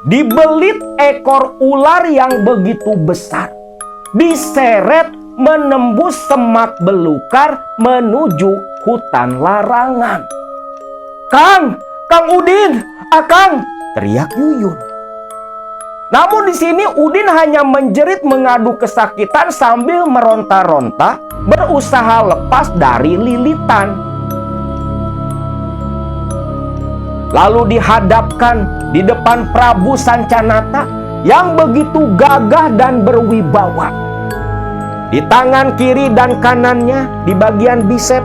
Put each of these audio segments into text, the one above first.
dibelit ekor ular yang begitu besar, diseret menembus semak belukar menuju hutan larangan. Kang Udin, Akang!" teriak Yuyun. Namun di sini Udin hanya menjerit mengadu kesakitan sambil meronta-ronta berusaha lepas dari lilitan. Lalu dihadapkan di depan Prabu Sancanata yang begitu gagah dan berwibawa. Di tangan kiri dan kanannya di bagian bisep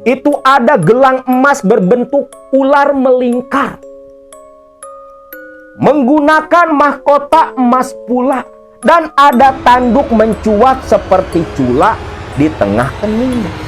itu ada gelang emas berbentuk ular melingkar. Menggunakan mahkota emas pula, dan ada tanduk mencuat seperti cula di tengah keningnya.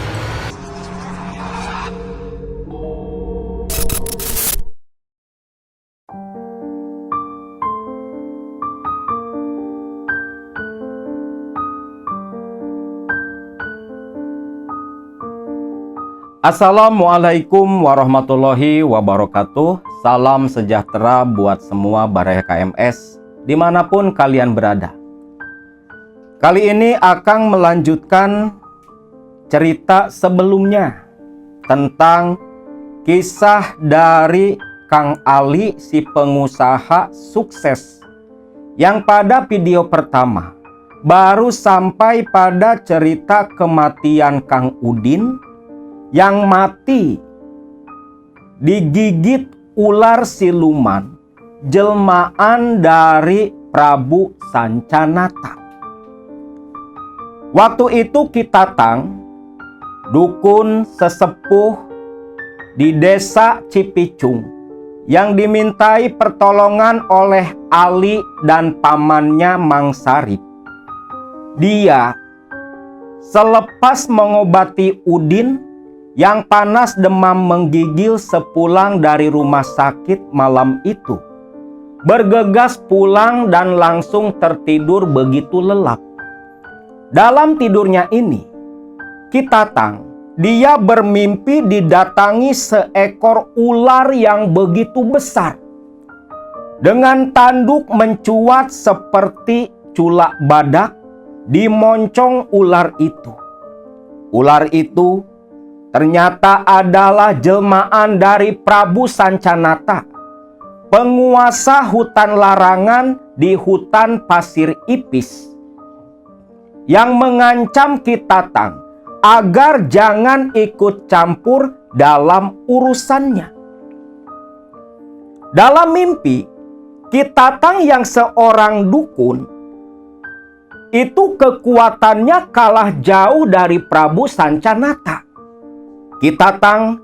Assalamualaikum warahmatullahi wabarakatuh. Salam sejahtera buat semua Baraya KMS dimanapun kalian berada. Kali ini Akang melanjutkan cerita sebelumnya tentang kisah dari Kang Ali, si pengusaha sukses, yang pada video pertama baru sampai pada cerita kematian Kang Udin yang mati digigit ular siluman jelmaan dari Prabu Sancanata. Waktu itu Kitatang, dukun sesepuh di desa Cipicung, yang dimintai pertolongan oleh Ali dan pamannya Mang Sarip. Dia selepas mengobati Udin yang panas demam menggigil sepulang dari rumah sakit malam itu, bergegas pulang dan langsung tertidur begitu lelap. Dalam tidurnya ini, Kitatang, dia bermimpi didatangi seekor ular yang begitu besar, dengan tanduk mencuat seperti cula badak di moncong ular itu. Ular itu ternyata adalah jelmaan dari Prabu Sancanata, penguasa hutan larangan di hutan Pasir Ipis, yang mengancam Kitatang agar jangan ikut campur dalam urusannya. Dalam mimpi, Kitatang yang seorang dukun itu kekuatannya kalah jauh dari Prabu Sancanata. Kitatang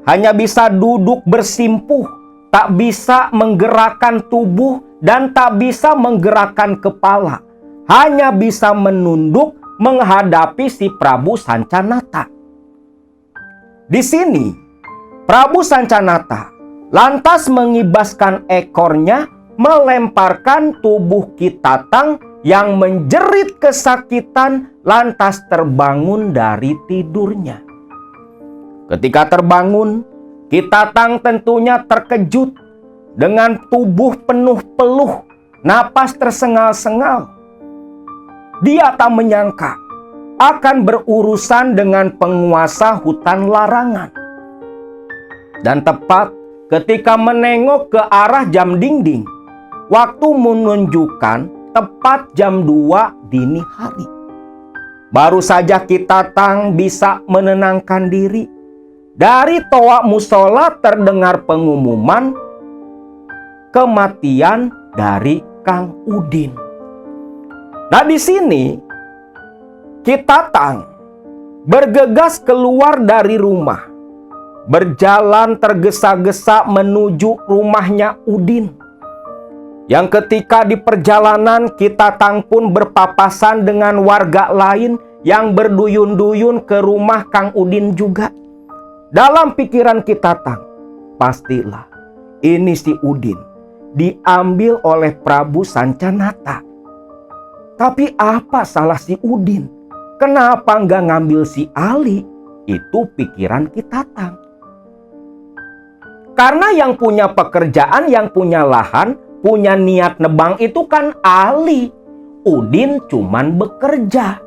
hanya bisa duduk bersimpuh, tak bisa menggerakkan tubuh dan tak bisa menggerakkan kepala. Hanya bisa menunduk menghadapi si Prabu Sancanata. Di sini, Prabu Sancanata lantas mengibaskan ekornya, melemparkan tubuh Kitatang yang menjerit kesakitan lantas terbangun dari tidurnya. Ketika terbangun, Kitatang tentunya terkejut dengan tubuh penuh peluh, napas tersengal-sengal. Dia tak menyangka akan berurusan dengan penguasa hutan larangan. Dan tepat ketika menengok ke arah jam dinding, waktu menunjukkan tepat jam 2 dini hari. Baru saja Kitatang bisa menenangkan diri. Dari toa musola terdengar pengumuman kematian dari Kang Udin. Nah, di sini Kitatang bergegas keluar dari rumah, berjalan tergesa-gesa menuju rumahnya Udin. Yang ketika di perjalanan Kitatang pun berpapasan dengan warga lain yang berduyun-duyun ke rumah Kang Udin juga. Dalam pikiran Kitatang, pastilah ini si Udin diambil oleh Prabu Sancanata. Tapi apa salah si Udin? Kenapa nggak ngambil si Ali? Itu pikiran Kitatang. Karena yang punya pekerjaan, yang punya lahan, punya niat nebang itu kan Ali. Udin cuman bekerja.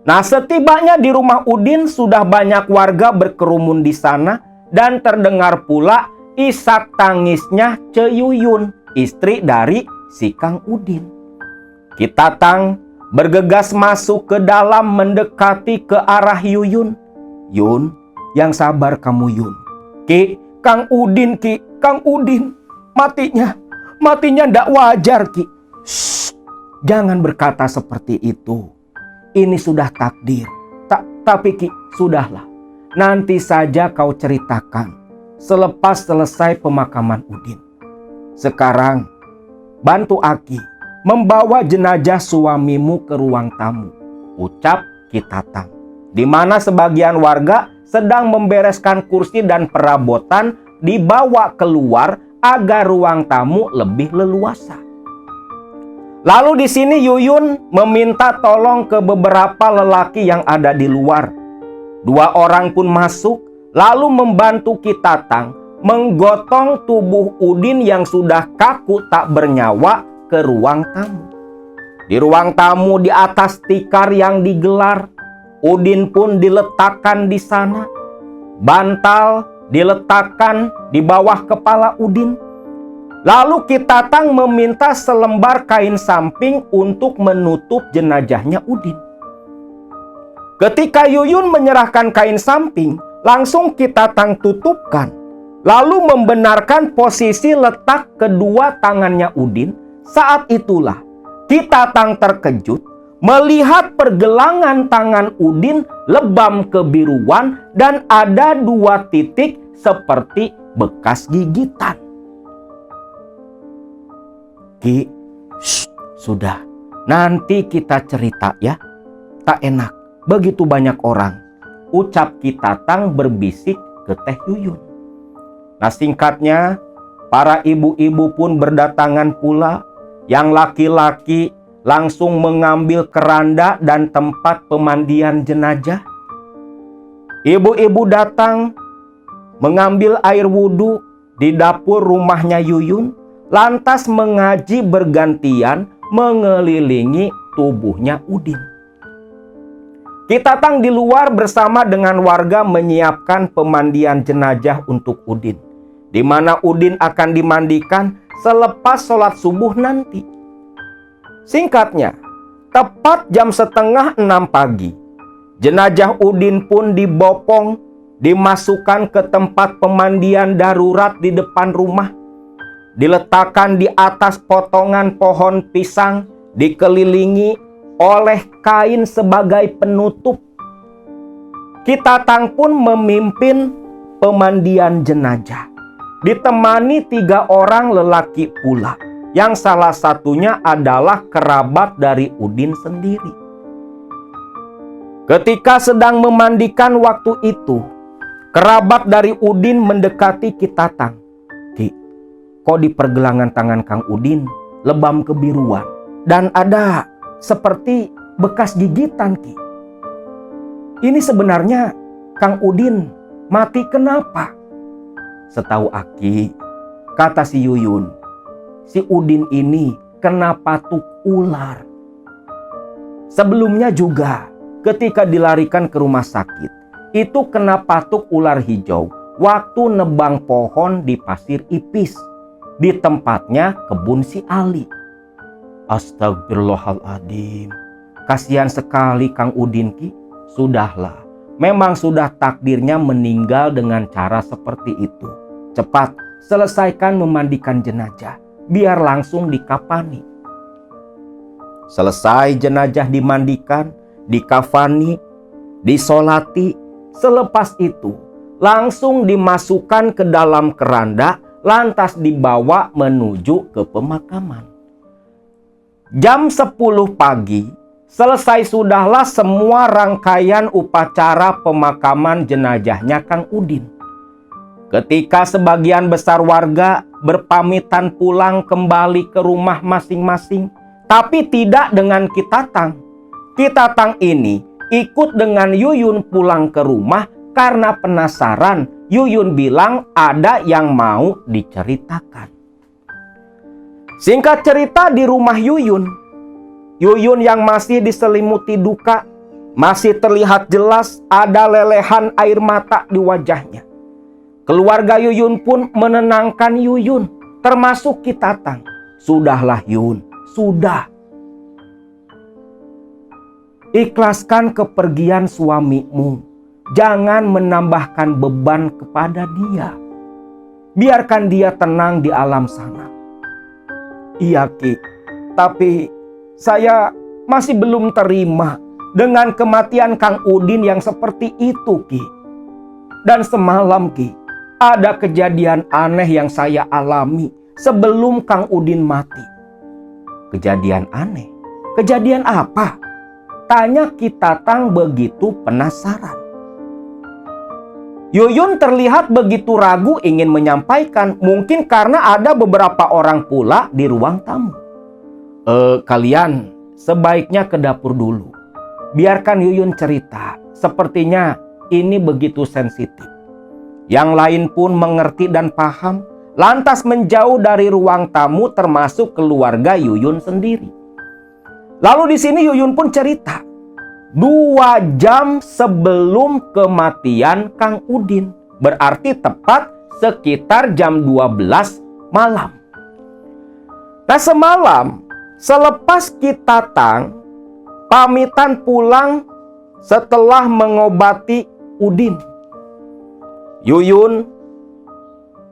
Nah, setibanya di rumah Udin sudah banyak warga berkerumun di sana dan terdengar pula isak tangisnya Ce Yuyun, istri dari si Kang Udin. Ki Tatang bergegas masuk ke dalam mendekati ke arah Yuyun. Yun, yang sabar kamu Yun. Ki, Kang Udin Ki, Kang Udin, matinya ndak wajar Ki. Shh, jangan berkata seperti itu. Ini sudah takdir. Tapi Ki, sudahlah. Nanti saja kau ceritakan selepas selesai pemakaman Udin. Sekarang, bantu Aki membawa jenazah suamimu ke ruang tamu, ucap Ki Tatang. Di mana sebagian warga sedang membereskan kursi dan perabotan dibawa keluar agar ruang tamu lebih leluasa. Lalu di sini Yuyun meminta tolong ke beberapa lelaki yang ada di luar. 2 orang pun masuk lalu membantu Ki Tatang menggotong tubuh Udin yang sudah kaku tak bernyawa ke ruang tamu. Di ruang tamu di atas tikar yang digelar, Udin pun diletakkan di sana. Bantal diletakkan di bawah kepala Udin. Lalu Ki Tatang meminta selembar kain samping untuk menutup jenazahnya Udin. Ketika Yuyun menyerahkan kain samping, langsung Ki Tatang tutupkan. Lalu membenarkan posisi letak kedua tangannya Udin. Saat itulah Ki Tatang terkejut melihat pergelangan tangan Udin lebam kebiruan dan ada 2 titik seperti bekas gigitan. Ki, shh, sudah. Nanti kita cerita ya. Tak enak, begitu banyak orang, ucap Ki Tatang berbisik ke Teh Yuyun. Nah, singkatnya, para ibu-ibu pun berdatangan pula. Yang laki-laki langsung mengambil keranda dan tempat pemandian jenazah. Ibu-ibu datang mengambil air wudhu di dapur rumahnya Yuyun, lantas mengaji bergantian mengelilingi tubuhnya Udin. Ki Tatang di luar bersama dengan warga menyiapkan pemandian jenazah untuk Udin, di mana Udin akan dimandikan selepas sholat subuh nanti. Singkatnya, tepat jam 5:30 pagi, jenazah Udin pun dibopong, dimasukkan ke tempat pemandian darurat di depan rumah. Diletakkan di atas potongan pohon pisang, dikelilingi oleh kain sebagai penutup. Ki Tatang pun memimpin pemandian jenazah, ditemani 3 orang lelaki pula, yang salah satunya adalah kerabat dari Udin sendiri. Ketika sedang memandikan waktu itu, kerabat dari Udin mendekati Ki Tatang. Ki, kok di pergelangan tangan Kang Udin lebam kebiruan dan ada seperti bekas gigitan Ki. Ini sebenarnya Kang Udin mati kenapa? Setahu Aki, kata si Yuyun, si Udin ini kena patuk ular. Sebelumnya juga ketika dilarikan ke rumah sakit, itu kena patuk ular hijau waktu nebang pohon di Pasir Ipis, di tempatnya kebun si Ali. Astagfirullahaladzim, kasihan sekali Kang Udin Ki. Sudahlah, memang sudah takdirnya meninggal dengan cara seperti itu. Cepat selesaikan memandikan jenazah, biar langsung dikafani. Selesai jenazah dimandikan, dikafani, disolati. Selepas itu langsung dimasukkan ke dalam keranda, lantas dibawa menuju ke pemakaman. Jam 10 pagi selesai sudahlah semua rangkaian upacara pemakaman jenazahnya Kang Udin. Ketika sebagian besar warga berpamitan pulang kembali ke rumah masing-masing, tapi tidak dengan Ki Tatang. Ki Tatang ini ikut dengan Yuyun pulang ke rumah karena penasaran. Yuyun bilang ada yang mau diceritakan. Singkat cerita, di rumah Yuyun yang masih diselimuti duka, masih terlihat jelas ada lelehan air mata di wajahnya. Keluarga Yuyun pun menenangkan Yuyun, termasuk Kitatang. Sudahlah Yun, sudah. Ikhlaskan kepergian suamimu. Jangan menambahkan beban kepada dia. Biarkan dia tenang di alam sana. Iya Ki, tapi saya masih belum terima dengan kematian Kang Udin yang seperti itu Ki. Dan semalam Ki, ada kejadian aneh yang saya alami sebelum Kang Udin mati. Kejadian aneh? Kejadian apa? Tanya Kitatang begitu penasaran. Yuyun terlihat begitu ragu ingin menyampaikan, mungkin karena ada beberapa orang pula di ruang tamu. Kalian sebaiknya ke dapur dulu. Biarkan Yuyun cerita, sepertinya ini begitu sensitif. Yang lain pun mengerti dan paham, lantas menjauh dari ruang tamu termasuk keluarga Yuyun sendiri. Lalu di sini Yuyun pun cerita. 2 jam sebelum kematian Kang Udin. Berarti tepat sekitar jam 12 malam. Nah semalam selepas Kitatang pamitan pulang setelah mengobati Udin, Yuyun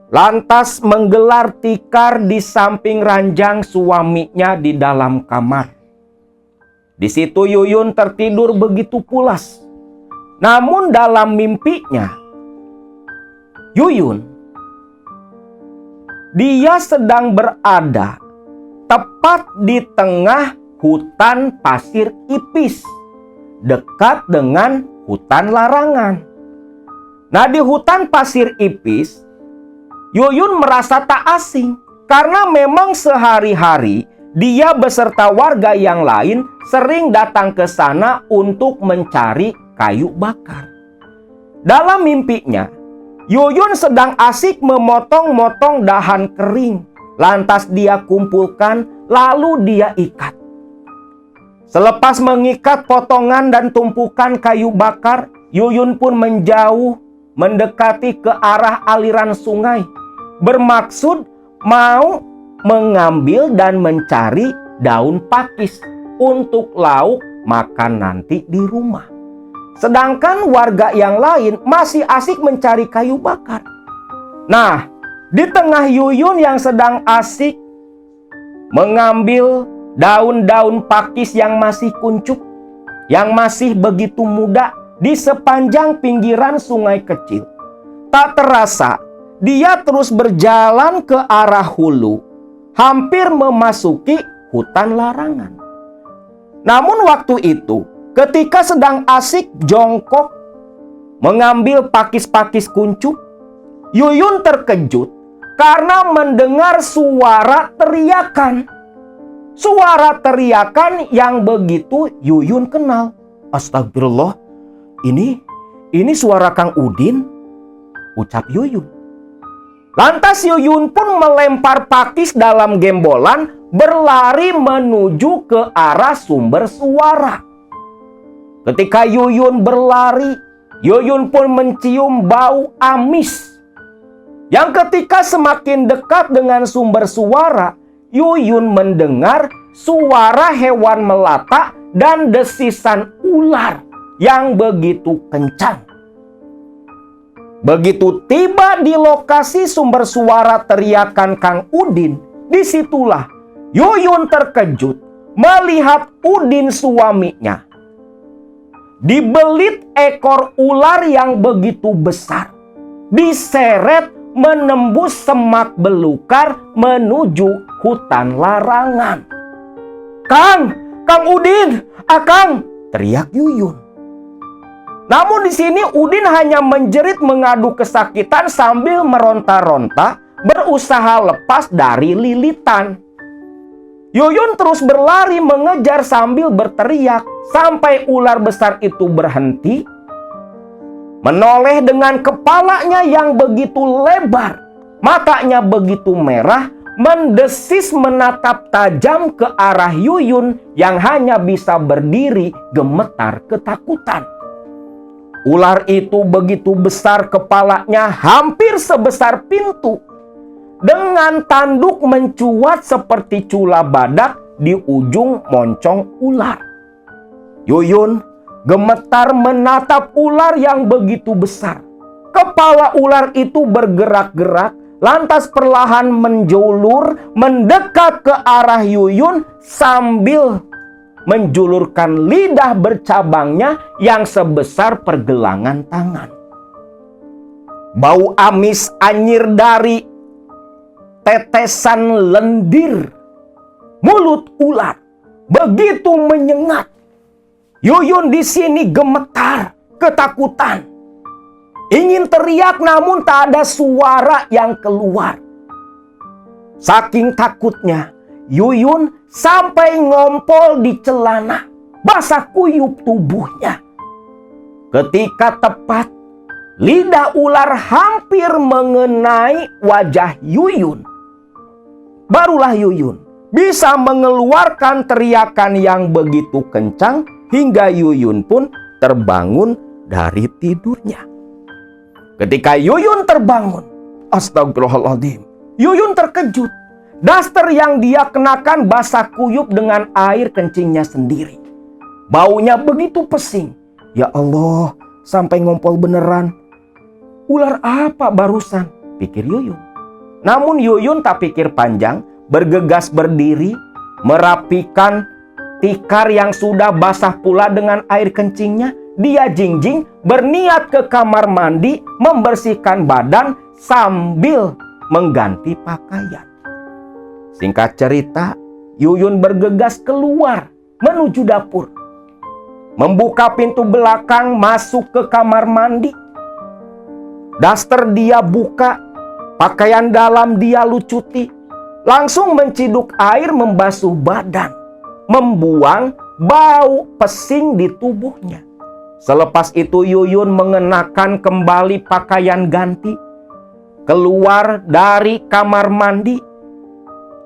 lantas menggelar tikar di samping ranjang suaminya di dalam kamar. Di situ Yuyun tertidur begitu pulas. Namun dalam mimpinya, Yuyun, dia sedang berada tepat di tengah hutan pasir ipis, dekat dengan hutan larangan. Nah di hutan pasir ipis, Yuyun merasa tak asing karena memang sehari-hari dia beserta warga yang lain sering datang ke sana untuk mencari kayu bakar. Dalam mimpinya, Yuyun sedang asik memotong-motong dahan kering. Lantas dia kumpulkan, lalu dia ikat. Selepas mengikat potongan dan tumpukan kayu bakar, Yuyun pun menjauh mendekati ke arah aliran sungai. Bermaksud mau mengambil dan mencari daun pakis untuk lauk makan nanti di rumah. Sedangkan warga yang lain masih asik mencari kayu bakar. Nah, di tengah Yuyun yang sedang asik mengambil daun-daun pakis yang masih kuncup, yang masih begitu muda di sepanjang pinggiran sungai kecil, tak terasa dia terus berjalan ke arah hulu, hampir memasuki hutan larangan. Namun waktu itu, ketika sedang asik jongkok mengambil pakis-pakis kuncup, Yuyun terkejut karena mendengar suara teriakan. Suara teriakan yang begitu Yuyun kenal. Astagfirullah, ini suara Kang Udin, ucap Yuyun. Lantas Yuyun pun melempar pakis dalam gembolan, berlari menuju ke arah sumber suara. Ketika Yuyun berlari, Yuyun pun mencium bau amis. Yang ketika semakin dekat dengan sumber suara, Yuyun mendengar suara hewan melata dan desisan ular yang begitu kencang. Begitu tiba di lokasi sumber suara teriakan Kang Udin, disitulah Yuyun terkejut melihat Udin suaminya dibelit ekor ular yang begitu besar, diseret menembus semak belukar menuju hutan larangan. Kang Udin, Akang!" teriak Yuyun. Namun di sini Udin hanya menjerit mengadu kesakitan sambil meronta-ronta, berusaha lepas dari lilitan. Yuyun terus berlari mengejar sambil berteriak sampai ular besar itu berhenti, menoleh dengan kepalanya yang begitu lebar, matanya begitu merah, mendesis menatap tajam ke arah Yuyun yang hanya bisa berdiri gemetar ketakutan. Ular itu begitu besar kepalanya, hampir sebesar pintu. Dengan tanduk mencuat seperti cula badak di ujung moncong ular. Yuyun gemetar menatap ular yang begitu besar. Kepala ular itu bergerak-gerak, lantas perlahan menjulur mendekat ke arah Yuyun sambil menjulurkan lidah bercabangnya yang sebesar pergelangan tangan. Bau amis anyir dari tetesan lendir mulut ular begitu menyengat. Yuyun di sini gemetar, ketakutan. Ingin teriak namun tak ada suara yang keluar. Saking takutnya, Yuyun sampai ngompol di celana, basah kuyup tubuhnya. Ketika tepat, lidah ular hampir mengenai wajah Yuyun. Barulah Yuyun bisa mengeluarkan teriakan yang begitu kencang hingga Yuyun pun terbangun dari tidurnya. Ketika Yuyun terbangun, astagfirullahaladzim, Yuyun terkejut. Daster yang dia kenakan basah kuyup dengan air kencingnya sendiri. Baunya begitu pesing. Ya Allah, sampai ngompol beneran. Ular apa barusan? Pikir Yuyun. Namun Yuyun tak pikir panjang, bergegas berdiri, merapikan tikar yang sudah basah pula dengan air kencingnya. Dia jingjing berniat ke kamar mandi membersihkan badan sambil mengganti pakaian. Singkat cerita, Yuyun bergegas keluar menuju dapur. Membuka pintu belakang masuk ke kamar mandi. Daster dia buka, pakaian dalam dia lucuti. Langsung menciduk air membasuh badan, membuang bau pesing di tubuhnya. Selepas itu Yuyun mengenakan kembali pakaian ganti, keluar dari kamar mandi.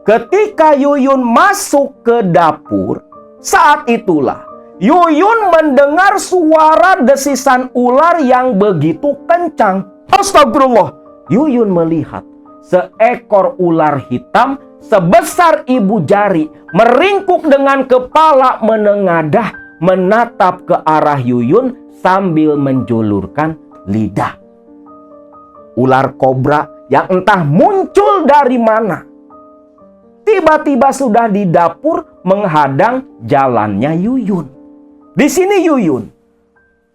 Ketika Yuyun masuk ke dapur, saat itulah Yuyun mendengar suara desisan ular yang begitu kencang. Astagfirullah! Yuyun melihat seekor ular hitam sebesar ibu jari meringkuk dengan kepala menengadah menatap ke arah Yuyun sambil menjulurkan lidah. Ular kobra yang entah muncul dari mana, tiba-tiba sudah di dapur menghadang jalannya Yuyun. Di sini Yuyun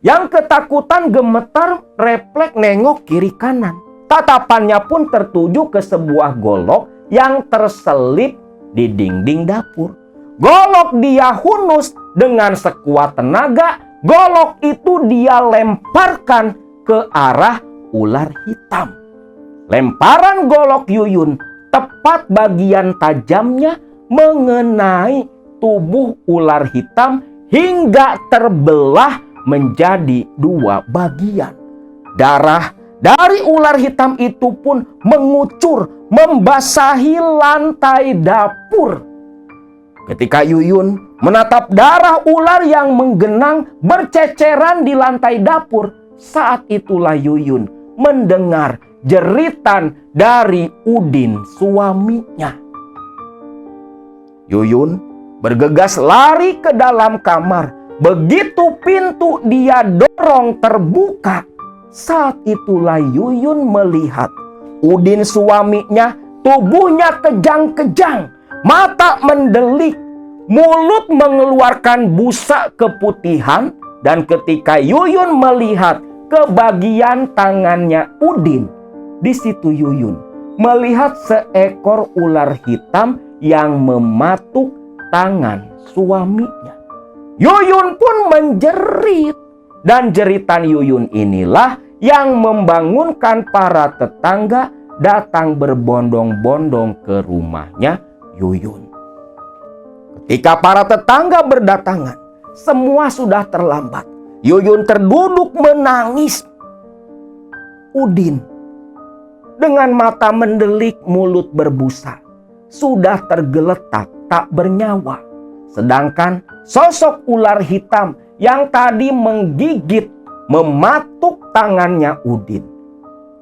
yang ketakutan gemetar refleks nengok kiri kanan. Tatapannya pun tertuju ke sebuah golok yang terselip di dinding dapur. Golok dia hunus dengan sekuat tenaga. Golok itu dia lemparkan ke arah ular hitam. Lemparan golok Yuyun tepat bagian tajamnya mengenai tubuh ular hitam hingga terbelah menjadi dua bagian. Darah dari ular hitam itu pun mengucur, membasahi lantai dapur. Ketika Yuyun menatap darah ular yang menggenang berceceran di lantai dapur, saat itulah Yuyun mendengar jeritan dari Udin suaminya. Yuyun bergegas lari ke dalam kamar. Begitu pintu dia dorong terbuka, saat itulah Yuyun melihat Udin suaminya, tubuhnya kejang-kejang, mata mendelik, mulut mengeluarkan busa keputihan. Dan ketika Yuyun melihat ke bagian tangannya Udin, di situ Yuyun melihat seekor ular hitam yang mematuk tangan suaminya. Yuyun pun menjerit, dan jeritan Yuyun inilah yang membangunkan para tetangga datang berbondong-bondong ke rumahnya Yuyun. Ketika para tetangga berdatangan, semua sudah terlambat. Yuyun terduduk menangis. Udin dengan mata mendelik, mulut berbusa, sudah tergeletak tak bernyawa. Sedangkan sosok ular hitam yang tadi menggigit, mematuk tangannya Udin,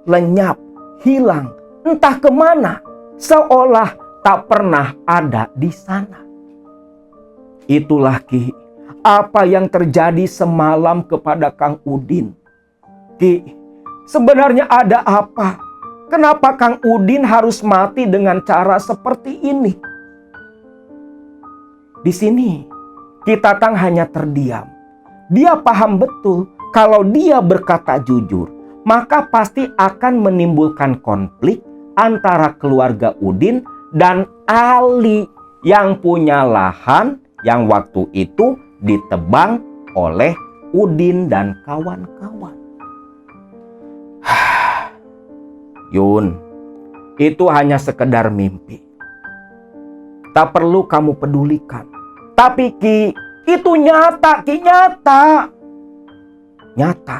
lenyap, hilang, entah kemana, seolah tak pernah ada di sana. Itulah Ki, apa yang terjadi semalam kepada Kang Udin. Ki, sebenarnya ada apa? Kenapa Kang Udin harus mati dengan cara seperti ini? Di sini, Ki Tatang hanya terdiam. Dia paham betul kalau dia berkata jujur, maka pasti akan menimbulkan konflik antara keluarga Udin dan Ali yang punya lahan yang waktu itu ditebang oleh Udin dan kawan-kawan. Yun, itu hanya sekedar mimpi. Tak perlu kamu pedulikan. Tapi Ki, itu nyata, Ki, nyata. Nyata.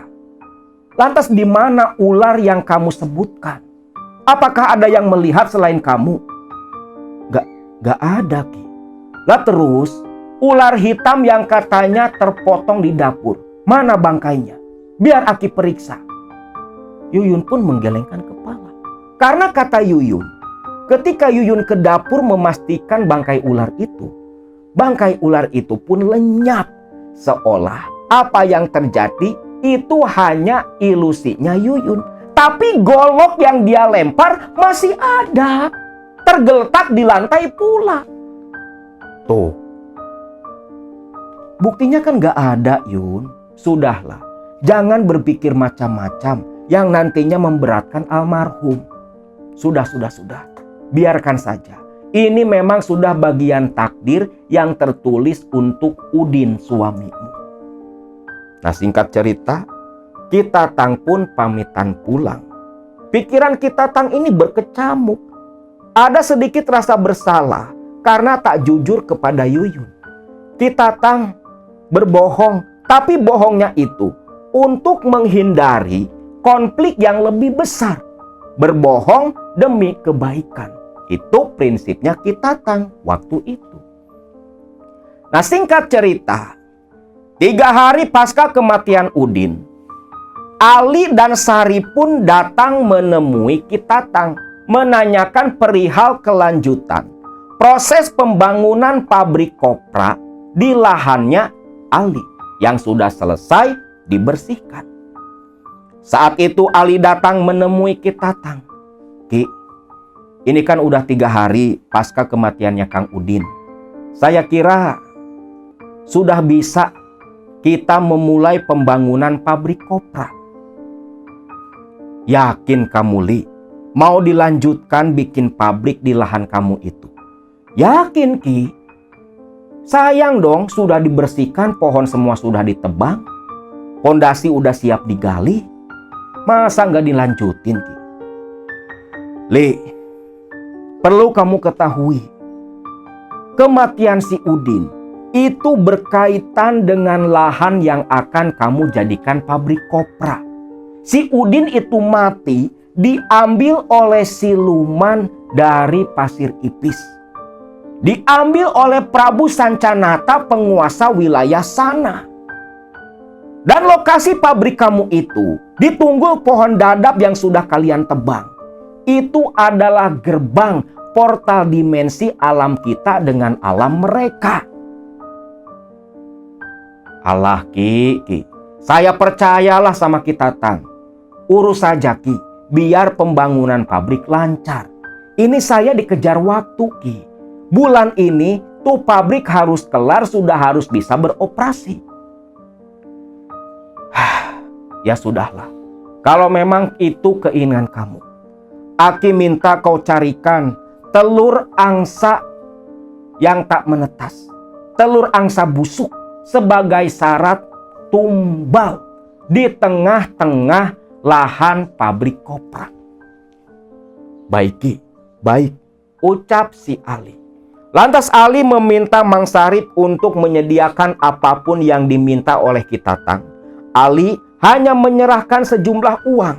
Lantas di mana ular yang kamu sebutkan? Apakah ada yang melihat selain kamu? Gak ada, Ki. Lah terus, ular hitam yang katanya terpotong di dapur, mana bangkainya? Biar Aki periksa. Yuyun pun menggelengkan kepala. Karena kata Yuyun, ketika Yuyun ke dapur memastikan bangkai ular itu pun lenyap. Seolah apa yang terjadi itu hanya ilusinya Yuyun. Tapi golok yang dia lempar masih ada, tergeletak di lantai pula. Tuh, buktinya kan gak ada, Yun. Sudahlah, jangan berpikir macam-macam yang nantinya memberatkan almarhum. Sudah. Biarkan saja. Ini memang sudah bagian takdir yang tertulis untuk Udin suamimu. Nah, singkat cerita, Ki Tatang pun pamitan pulang. Pikiran Ki Tatang ini berkecamuk. Ada sedikit rasa bersalah karena tak jujur kepada Yuyun. Ki Tatang berbohong, tapi bohongnya itu untuk menghindari konflik yang lebih besar. Berbohong demi kebaikan. Itu prinsipnya Ki Tatang waktu itu. Nah, singkat cerita, 3 hari pasca kematian Udin, Ali dan Sari pun datang menemui Ki Tatang, menanyakan perihal kelanjutan proses pembangunan pabrik kopra di lahannya Ali yang sudah selesai dibersihkan. Saat itu Ali datang menemui Ki Tatang. Ki, ini kan udah 3 hari pasca kematiannya Kang Udin. Saya kira sudah bisa kita memulai pembangunan pabrik kopra. Yakin kamu, Li? Mau dilanjutkan bikin pabrik di lahan kamu itu? Yakin, Ki. Sayang dong, sudah dibersihkan, pohon semua sudah ditebang, pondasi udah siap digali. Masa nggak dilanjutin, Ki? Li, perlu kamu ketahui, kematian si Udin itu berkaitan dengan lahan yang akan kamu jadikan pabrik kopra. Si Udin itu mati diambil oleh siluman dari Pasir Ipis. Diambil oleh Prabu Sancanata, penguasa wilayah sana. Dan lokasi pabrik kamu itu di Tunggul Pohon Dadap yang sudah kalian tebang. Itu adalah gerbang portal dimensi alam kita dengan alam mereka. Allah, Ki, saya percayalah sama Ki Tatang. Urus saja, Ki, biar pembangunan pabrik lancar. Ini saya dikejar waktu, Ki. Bulan ini tuh pabrik harus kelar, sudah harus bisa beroperasi. Ya sudahlah, kalau memang itu keinginan kamu, Aki minta kau carikan telur angsa yang tak menetas, telur angsa busuk sebagai syarat tumbal di tengah-tengah lahan pabrik kopra. Baik, Ki, baik, ucap si Ali. Lantas Ali meminta Mang Sarip untuk menyediakan apapun yang diminta oleh Ki Tatang. Ali hanya menyerahkan sejumlah uang.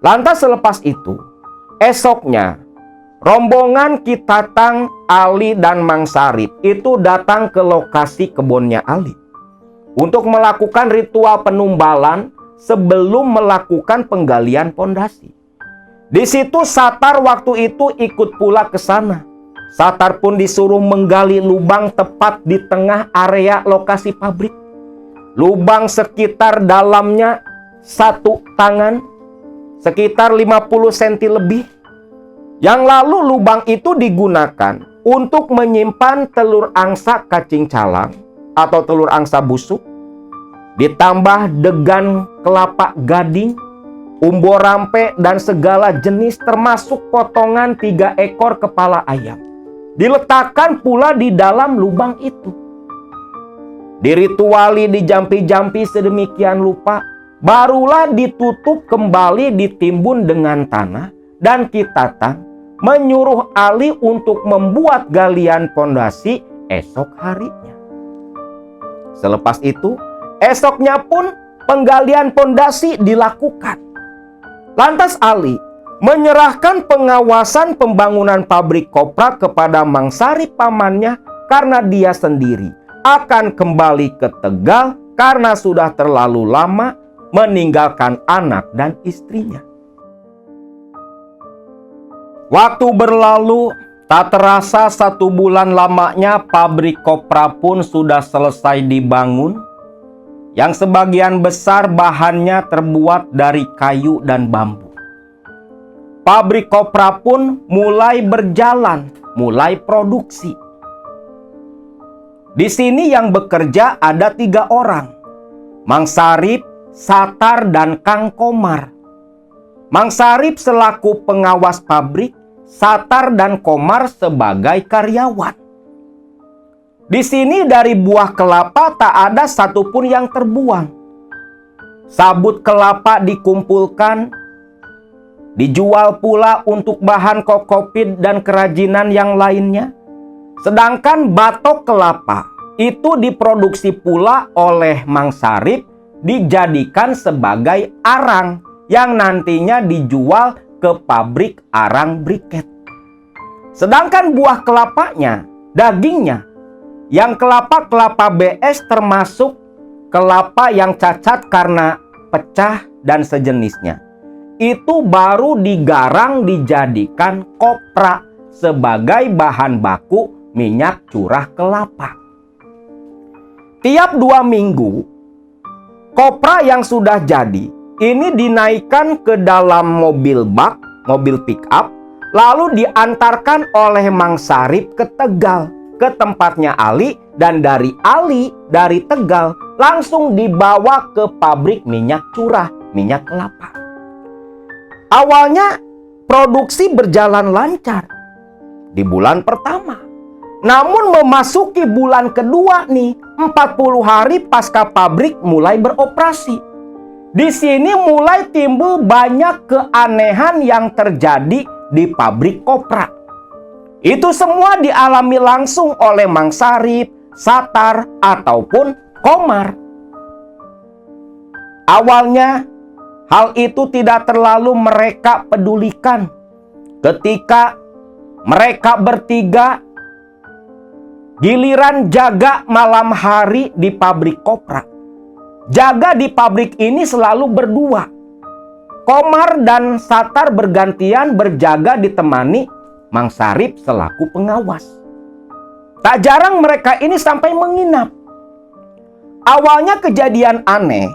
Lantas selepas itu, esoknya rombongan Kitatang, Ali, dan Mang Sarip itu datang ke lokasi kebunnya Ali untuk melakukan ritual penumbalan sebelum melakukan penggalian pondasi. Di situ Satar waktu itu ikut pula ke sana. Satar pun disuruh menggali lubang tepat di tengah area lokasi pabrik. Lubang sekitar dalamnya 1 tangan, sekitar 50 cm lebih. Yang lalu lubang itu digunakan untuk menyimpan telur angsa cacing calang atau telur angsa busuk, ditambah degan kelapa gading, umbo rampe, dan segala jenis termasuk potongan 3 ekor kepala ayam. Diletakkan pula di dalam lubang itu. Dirituali, dijampi-jampi sedemikian rupa, barulah ditutup kembali, ditimbun dengan tanah, dan Kitatang menyuruh Ali untuk membuat galian pondasi esok harinya. Selepas itu, esoknya pun penggalian pondasi dilakukan. Lantas Ali menyerahkan pengawasan pembangunan pabrik kopra kepada Mang Sarip pamannya karena dia sendiri akan kembali ke Tegal karena sudah terlalu lama meninggalkan anak dan istrinya. Waktu berlalu, tak terasa 1 bulan lamanya pabrik kopra pun sudah selesai dibangun, yang sebagian besar bahannya terbuat dari kayu dan bambu. Pabrik kopra pun mulai berjalan, mulai produksi. Di sini yang bekerja ada 3 orang, Mang Sarip, Satar, dan Kang Komar. Mang Sarip selaku pengawas pabrik, Satar dan Komar sebagai karyawan. Di sini dari buah kelapa tak ada satupun yang terbuang. Sabut kelapa dikumpulkan, dijual pula untuk bahan kokopit dan kerajinan yang lainnya. Sedangkan batok kelapa itu diproduksi pula oleh Mang Sarip, dijadikan sebagai arang yang nantinya dijual ke pabrik arang briket. Sedangkan buah kelapanya, dagingnya, yang kelapa BS termasuk kelapa yang cacat karena pecah dan sejenisnya, itu baru digarang dijadikan kopra sebagai bahan baku minyak curah kelapa. Tiap 2 minggu, kopra yang sudah jadi ini dinaikkan ke dalam mobil bak, mobil pick up, lalu diantarkan oleh Mang Sarip ke Tegal, ke tempatnya Ali, dan dari Ali, dari Tegal, langsung dibawa ke pabrik minyak curah, minyak kelapa. Awalnya produksi berjalan lancar di bulan pertama. Namun memasuki bulan kedua nih, 40 hari pasca pabrik mulai beroperasi. Di sini mulai timbul banyak keanehan yang terjadi di pabrik kopra. Itu semua dialami langsung oleh Mang Sarip, Satar, ataupun Komar. Awalnya, hal itu tidak terlalu mereka pedulikan. Ketika mereka bertiga giliran jaga malam hari di pabrik kopra. Jaga di pabrik ini selalu berdua. Komar dan Satar bergantian berjaga ditemani Mang Sarip selaku pengawas. Tak jarang mereka ini sampai menginap. Awalnya kejadian aneh,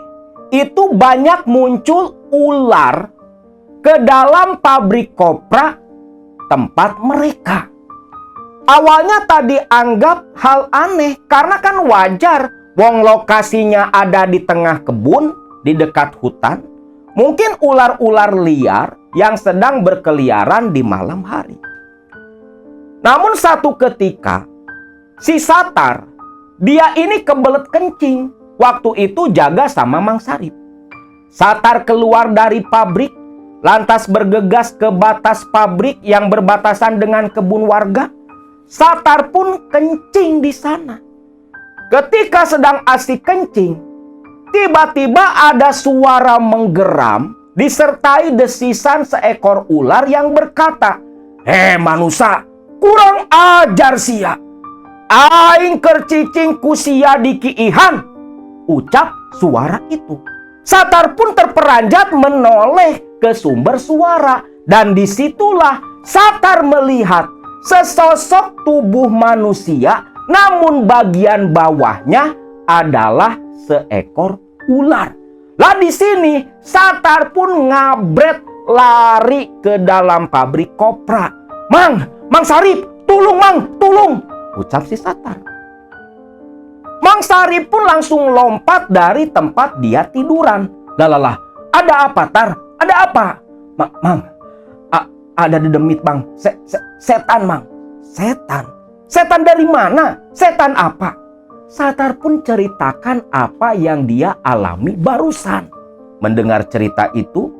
itu banyak muncul ular ke dalam pabrik kopra tempat mereka. Awalnya tadi anggap hal aneh karena kan wajar. Wong lokasinya ada di tengah kebun, di dekat hutan. Mungkin ular-ular liar yang sedang berkeliaran di malam hari. Namun satu ketika, si Satar, dia ini kebelet kencing. Waktu itu jaga sama Mang Sarip. Satar keluar dari pabrik, lantas bergegas ke batas pabrik yang berbatasan dengan kebun warga. Satar pun kencing di sana. Ketika sedang asik kencing, tiba-tiba ada suara menggeram disertai desisan seekor ular yang berkata, manusia, kurang ajar sia. Aing kercicing kusia di kiihan, ucap suara itu. Satar pun terperanjat menoleh ke sumber suara. Dan disitulah Satar melihat sesosok tubuh manusia, namun bagian bawahnya adalah seekor ular. Lah di sini Satar pun ngabret lari ke dalam pabrik kopra. Mang Sarip, tolong Mang, tolong, ucap si Satar. Mang Sarip pun langsung lompat dari tempat dia tiduran. Lalalah, ada apa Tar? Ada apa? Mang, ada dedemit Bang. Setan Mang. Setan? Setan dari mana? Setan apa? Satar pun ceritakan apa yang dia alami barusan. Mendengar cerita itu,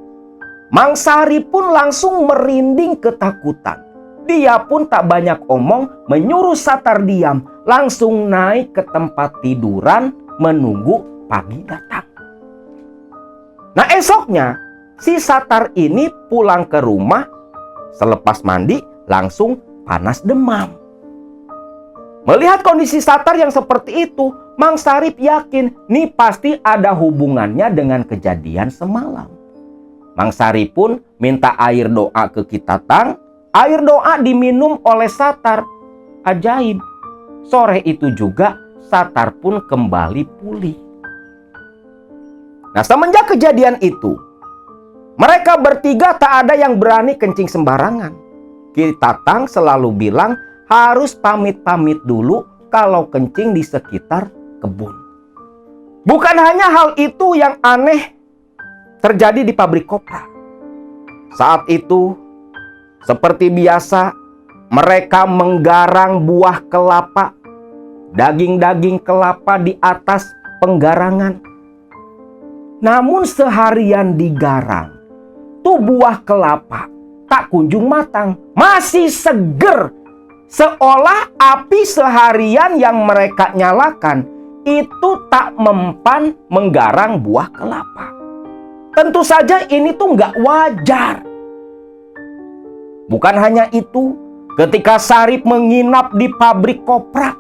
Mang Sari pun langsung merinding ketakutan. Dia pun tak banyak omong, menyuruh Satar diam, langsung naik ke tempat tiduran menunggu pagi datang. Nah esoknya, si Satar ini pulang ke rumah, selepas mandi langsung panas demam. Melihat kondisi Satar yang seperti itu, Mang Sarip yakin nih pasti ada hubungannya dengan kejadian semalam. Mang Sarip pun minta air doa ke Kitatang. Air doa diminum oleh Satar. Ajaib, sore itu juga Satar pun kembali pulih. Nah semenjak kejadian itu, mereka bertiga tak ada yang berani kencing sembarangan. Kitatang selalu bilang harus pamit-pamit dulu kalau kencing di sekitar kebun. Bukan hanya hal itu yang aneh terjadi di pabrik kopra. Saat itu, seperti biasa, mereka menggarang buah kelapa, daging-daging kelapa di atas penggarangan. Namun seharian digarang, tuh buah kelapa tak kunjung matang, masih seger. Seolah api seharian yang mereka nyalakan itu tak mempan menggarang buah kelapa. Tentu saja ini tuh nggak wajar. Bukan hanya itu, ketika Sarip menginap di pabrik kopra,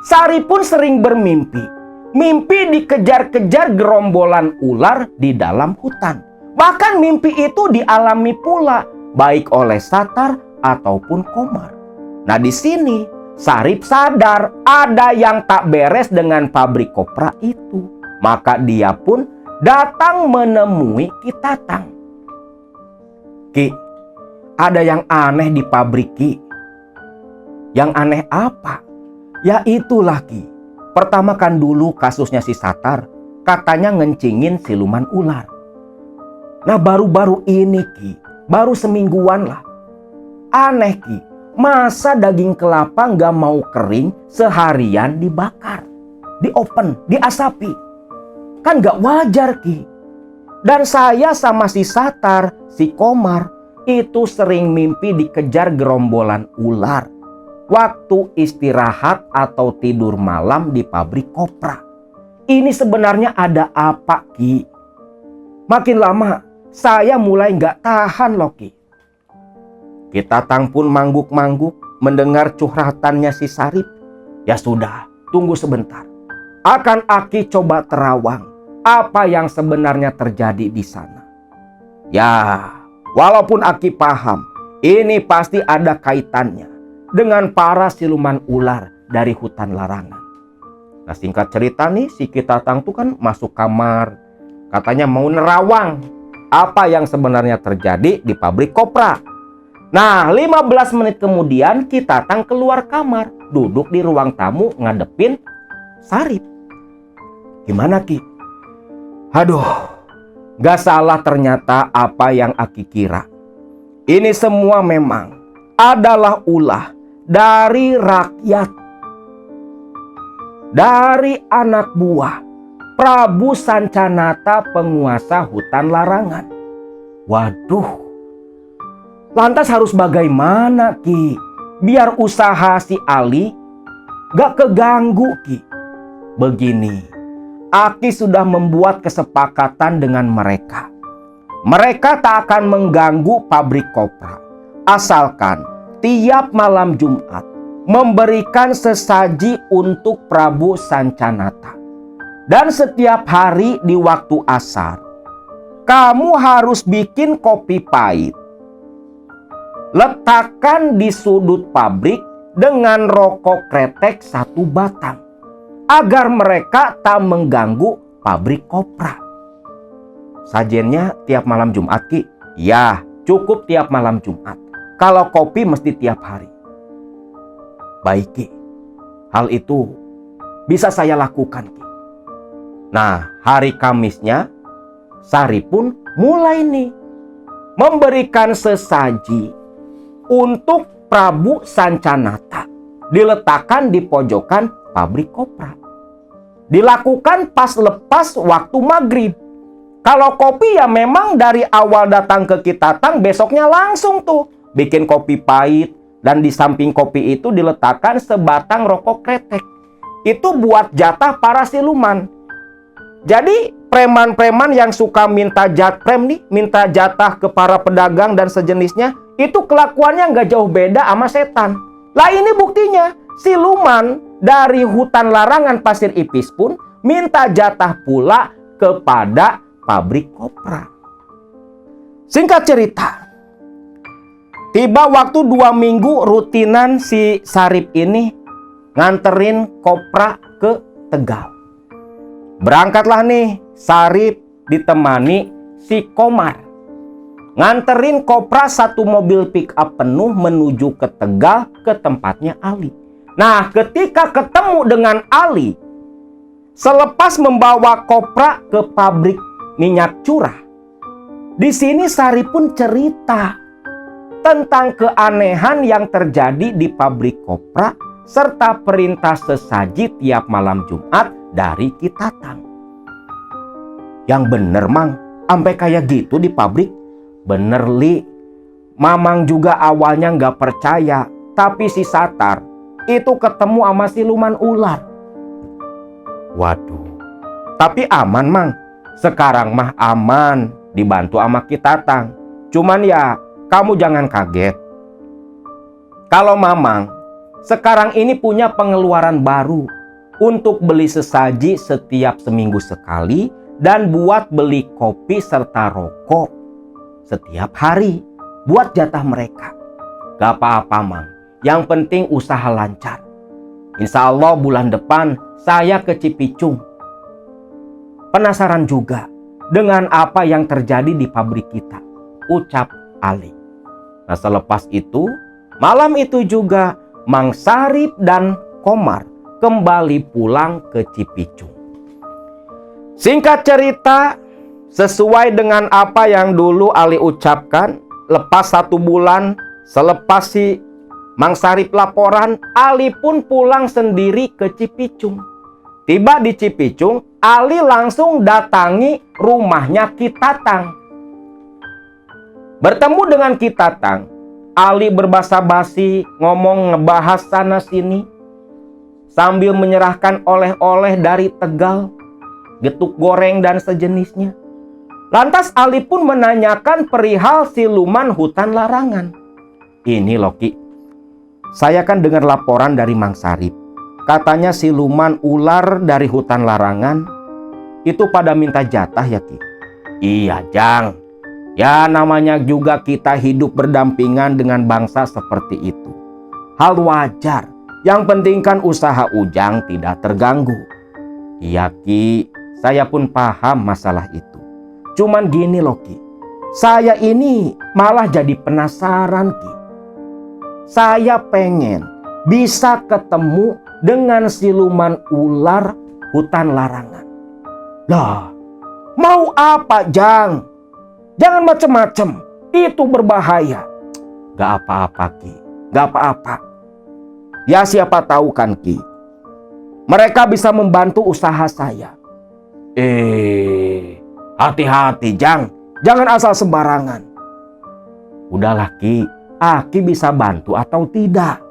Sarip pun sering bermimpi. Mimpi dikejar-kejar gerombolan ular di dalam hutan. Bahkan mimpi itu dialami pula baik oleh Satar ataupun Komar. Nah di sini Sarip sadar ada yang tak beres dengan pabrik kopra itu. Maka dia pun datang menemui Kitatang. Ki, ada yang aneh di pabrik Ki. Yang aneh apa? Ya itulah Ki. Pertama kan dulu kasusnya si Satar, katanya ngencingin siluman ular. Nah baru-baru ini Ki, baru semingguan lah. Aneh Ki, masa daging kelapa nggak mau kering seharian dibakar, diopen, diasapi. Kan nggak wajar Ki. Dan saya sama si Satar, si Komar, itu sering mimpi dikejar gerombolan ular waktu istirahat atau tidur malam di pabrik kopra. Ini sebenarnya ada apa Ki? Makin lama saya mulai nggak tahan loh Ki. Kitatang pun mangguk-mangguk mendengar curhatannya si Sarip. Ya sudah, tunggu sebentar. Akan Aki coba terawang apa yang sebenarnya terjadi di sana. Ya, walaupun Aki paham ini pasti ada kaitannya dengan para siluman ular dari hutan larangan. Nah singkat cerita nih, si Kitatang tuh kan masuk kamar. Katanya mau nerawang apa yang sebenarnya terjadi di pabrik kopra. Nah 15 menit kemudian Kitatang keluar kamar, duduk di ruang tamu ngadepin Sarip. Gimana Ki? Aduh, gak salah ternyata apa yang Aki kira. Ini semua memang adalah ulah dari rakyat, dari anak buah Prabu Sancanata, penguasa hutan larangan. Waduh, lantas harus bagaimana Ki? Biar usaha si Ali gak keganggu Ki. Begini, Aki sudah membuat kesepakatan dengan mereka. Mereka tak akan mengganggu pabrik kopra. Asalkan tiap malam Jumat memberikan sesaji untuk Prabu Sancanata. Dan setiap hari di waktu asar, kamu harus bikin kopi pahit. Letakkan di sudut pabrik dengan rokok kretek 1 batang. Agar mereka tak mengganggu pabrik kopra. Sajennya tiap malam Jumat, Ki? Ya, cukup tiap malam Jumat. Kalau kopi mesti tiap hari. Baik, Ki. Hal itu bisa saya lakukan, Ki. Nah, hari Kamisnya, Sari pun mulai nih memberikan sesaji untuk Prabu Sancanata. Diletakkan di pojokan pabrik kopra. Dilakukan pas lepas waktu maghrib. Kalau kopi ya memang dari awal datang ke Kitatang, besoknya langsung tuh bikin kopi pahit. Dan di samping kopi itu diletakkan sebatang rokok kretek. Itu buat jatah para siluman. Jadi preman-preman yang suka minta minta jatah ke para pedagang dan sejenisnya, itu kelakuannya nggak jauh beda sama setan. Lah ini buktinya, siluman dari hutan larangan Pasir Ipis pun minta jatah pula kepada pabrik kopra. Singkat cerita, tiba waktu 2 minggu rutinan si Sarip ini nganterin kopra ke Tegal. Berangkatlah nih Sarip ditemani si Komar. Nganterin kopra 1 mobil pick up penuh menuju ke Tegal ke tempatnya Ali. Nah, ketika ketemu dengan Ali, selepas membawa kopra ke pabrik minyak curah, di sini Sari pun cerita tentang keanehan yang terjadi di pabrik kopra serta perintah sesaji tiap malam Jumat dari Kitatang. Yang bener, Mang, sampai kayak gitu di pabrik? Bener, Li. Mamang juga awalnya nggak percaya, tapi si Satar itu ketemu sama siluman ular. Waduh, tapi aman, Mang. Sekarang mah aman, dibantu sama Kitatang. Cuman ya, kamu jangan kaget. Kalau Mamang sekarang ini punya pengeluaran baru untuk beli sesaji setiap seminggu sekali dan buat beli kopi serta rokok setiap hari buat jatah mereka. Gak apa-apa, Mang. Yang penting usaha lancar. Insya Allah bulan depan saya ke Cipicung. Penasaran juga dengan apa yang terjadi di pabrik kita, ucap Ali. Nah, selepas itu, malam itu juga Mang Sarip dan Komar kembali pulang ke Cipicung. Singkat cerita, sesuai dengan apa yang dulu Ali ucapkan, lepas 1 bulan selepas si Mang Sarip laporan, Ali pun pulang sendiri ke Cipicung. Tiba di Cipicung, Ali langsung datangi rumahnya Kitatang. Bertemu dengan Kitatang, Ali berbasa-basi ngomong ngebahas sana sini sambil menyerahkan oleh-oleh dari Tegal, getuk goreng dan sejenisnya. Lantas Ali pun menanyakan perihal siluman hutan larangan. Ini loh, Ki, saya kan dengar laporan dari Mang Sarip. Katanya siluman ular dari hutan larangan itu pada minta jatah ya, Ki? Iya, Jang. Ya namanya juga kita hidup berdampingan dengan bangsa seperti itu. Hal wajar. Yang penting kan usaha Ujang tidak terganggu. Iya, Ki. Saya pun paham masalah itu. Cuman gini loh, Ki. Saya ini malah jadi penasaran, Ki. Saya pengen bisa ketemu dengan siluman ular hutan larangan. Lah, mau apa, Jang? Jangan macem-macem, itu berbahaya. Gak apa-apa, Ki, gak apa-apa. Ya siapa tahu kan, Ki, mereka bisa membantu usaha saya. Hati-hati, Jang. Jangan asal sembarangan. Udahlah, Ki, Aki bisa bantu atau tidak?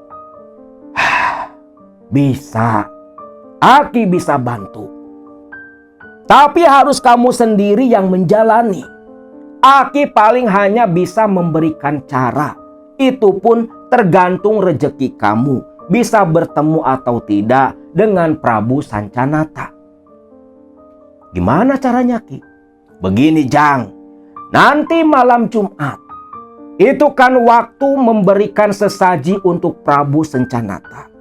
Bisa. Aki bisa bantu. Tapi harus kamu sendiri yang menjalani. Aki paling hanya bisa memberikan cara Itu pun tergantung rejeki kamu bisa bertemu atau tidak dengan Prabu Sancanata. Gimana caranya, Ki? Begini, Jang. Nanti malam Jumat, itu kan waktu memberikan sesaji untuk Prabu Sancanata.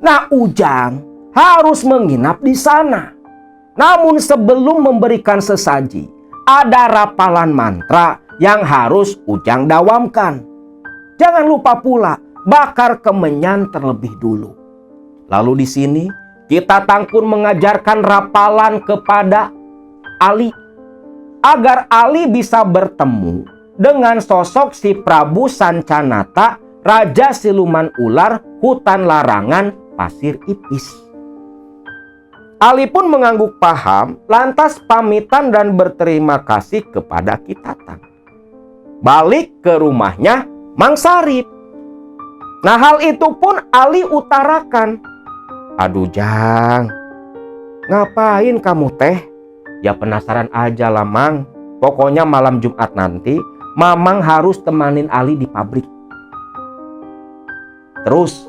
Nah, Ujang harus menginap di sana. Namun sebelum memberikan sesaji, ada rapalan mantra yang harus Ujang dawamkan. Jangan lupa pula bakar kemenyan terlebih dulu. Lalu di sini kita Tangkun mengajarkan rapalan kepada Ali agar Ali bisa bertemu dengan sosok si Prabu Sancanata, Raja Siluman Ular Hutan Larangan Pasir Ipis. Ali pun mengangguk paham, lantas pamitan dan berterima kasih kepada Ki Tatang. Balik ke rumahnya Mang Sarip. Nah, hal itu pun Ali utarakan. Aduh, Jang, ngapain kamu teh? Ya penasaran aja lah, Mang. Pokoknya malam Jumat nanti Mamang harus temanin Ali di pabrik. Terus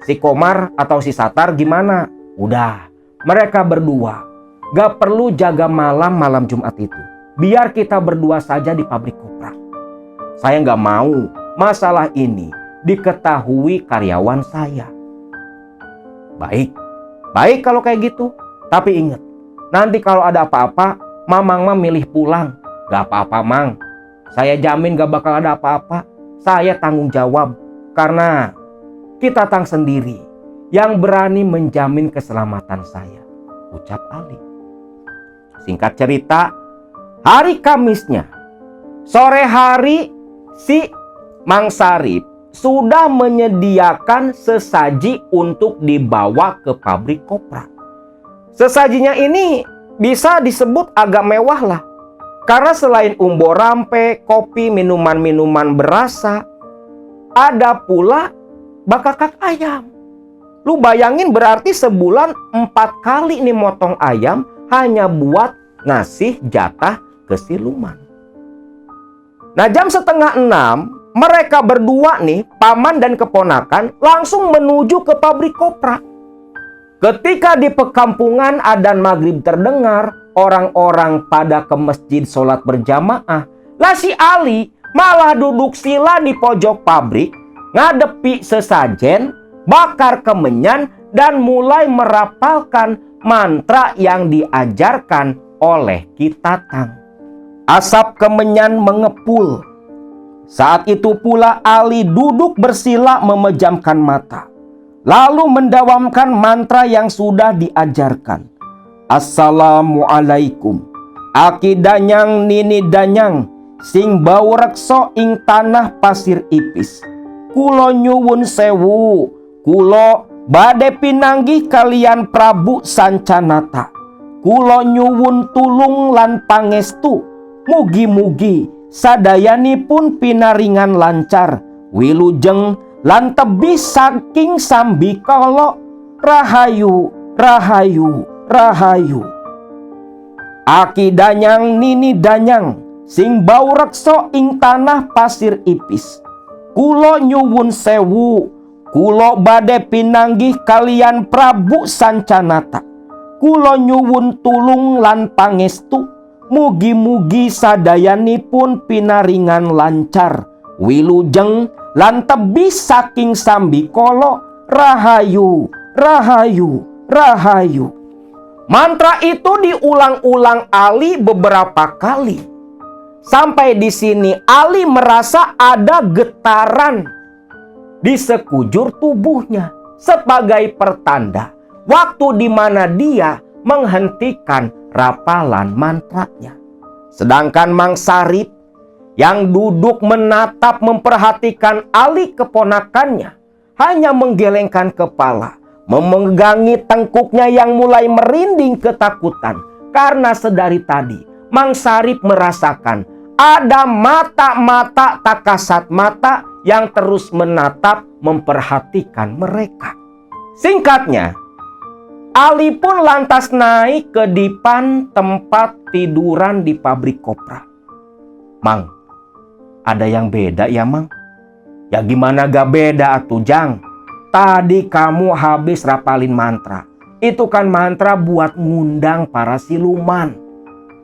si Komar atau si Satar gimana? Udah, mereka berdua gak perlu jaga malam Jumat itu. Biar kita berdua saja di pabrik kopra. Saya gak mau masalah ini diketahui karyawan saya. Baik kalau kayak gitu. Tapi ingat, nanti kalau ada apa-apa, Mamang mah milih pulang. Gak apa-apa, Mang. Saya jamin gak bakal ada apa-apa. Saya tanggung jawab. Karena Ki Tatang sendiri yang berani menjamin keselamatan saya, ucap Ali. Singkat cerita, hari Kamisnya, sore hari, si Mang Sarip sudah menyediakan sesaji untuk dibawa ke pabrik kopra. Sesajinya ini bisa disebut agak mewah lah. Karena selain umbo rampe, kopi, minuman-minuman berasa, ada pula bakakak ayam. Lu bayangin berarti sebulan 4 kali nih motong ayam hanya buat ngasih jatah ke siluman. Nah, jam 5:30 mereka berdua nih, paman dan keponakan, langsung menuju ke pabrik kopra. Ketika di perkampungan adzan maghrib terdengar, orang-orang pada ke masjid sholat berjamaah. Lah si Ali malah duduk sila di pojok pabrik, ngadepi sesajen, bakar kemenyan, dan mulai merapalkan mantra yang diajarkan oleh Ki Tatang. Asap kemenyan mengepul. Saat itu pula Ali duduk bersila memejamkan mata, lalu mendawamkan mantra yang sudah diajarkan. Assalamualaikum. Aki danyang nini danyang, sing bau rekso ing tanah pasir ipis. Kulo nyuwun sewu, kulo bade pinanggih kalian Prabu Sancanata. Kulo nyuwun tulung lan pangestu. Mugi-mugi sadayanipun pinaringan lancar, wilujeng lan tebih saking sambikala. Rahayu, rahayu, rahayu. Aki danyang nini danyang, sing bau rekso ing tanah pasir ipis. Kulo nyuwun sewu, kulo bade pinanggih kalian Prabu Sancanata. Kulo nyuwun tulung lan pangestu. Mugi-mugi sadayanipun pinaringan lancar, wilujeng lan tebih saking sambikala. Rahayu, rahayu, rahayu. Mantra itu diulang-ulang Ali beberapa kali. Sampai di sini Ali merasa ada getaran di sekujur tubuhnya sebagai pertanda waktu di mana dia menghentikan rapalan mantranya. Sedangkan Mang Sarip yang duduk menatap memperhatikan Ali keponakannya hanya menggelengkan kepala, memegangi tengkuknya yang mulai merinding ketakutan karena sedari tadi Mang Sarip merasakan ada mata-mata tak kasat mata yang terus menatap memperhatikan mereka. Singkatnya, Ali pun lantas naik ke dipan tempat tiduran di pabrik kopra. Mang, ada yang beda ya, Mang? Ya gimana gak beda atuh Jang? Tadi kamu habis rapalin mantra. Itu kan mantra buat ngundang para siluman.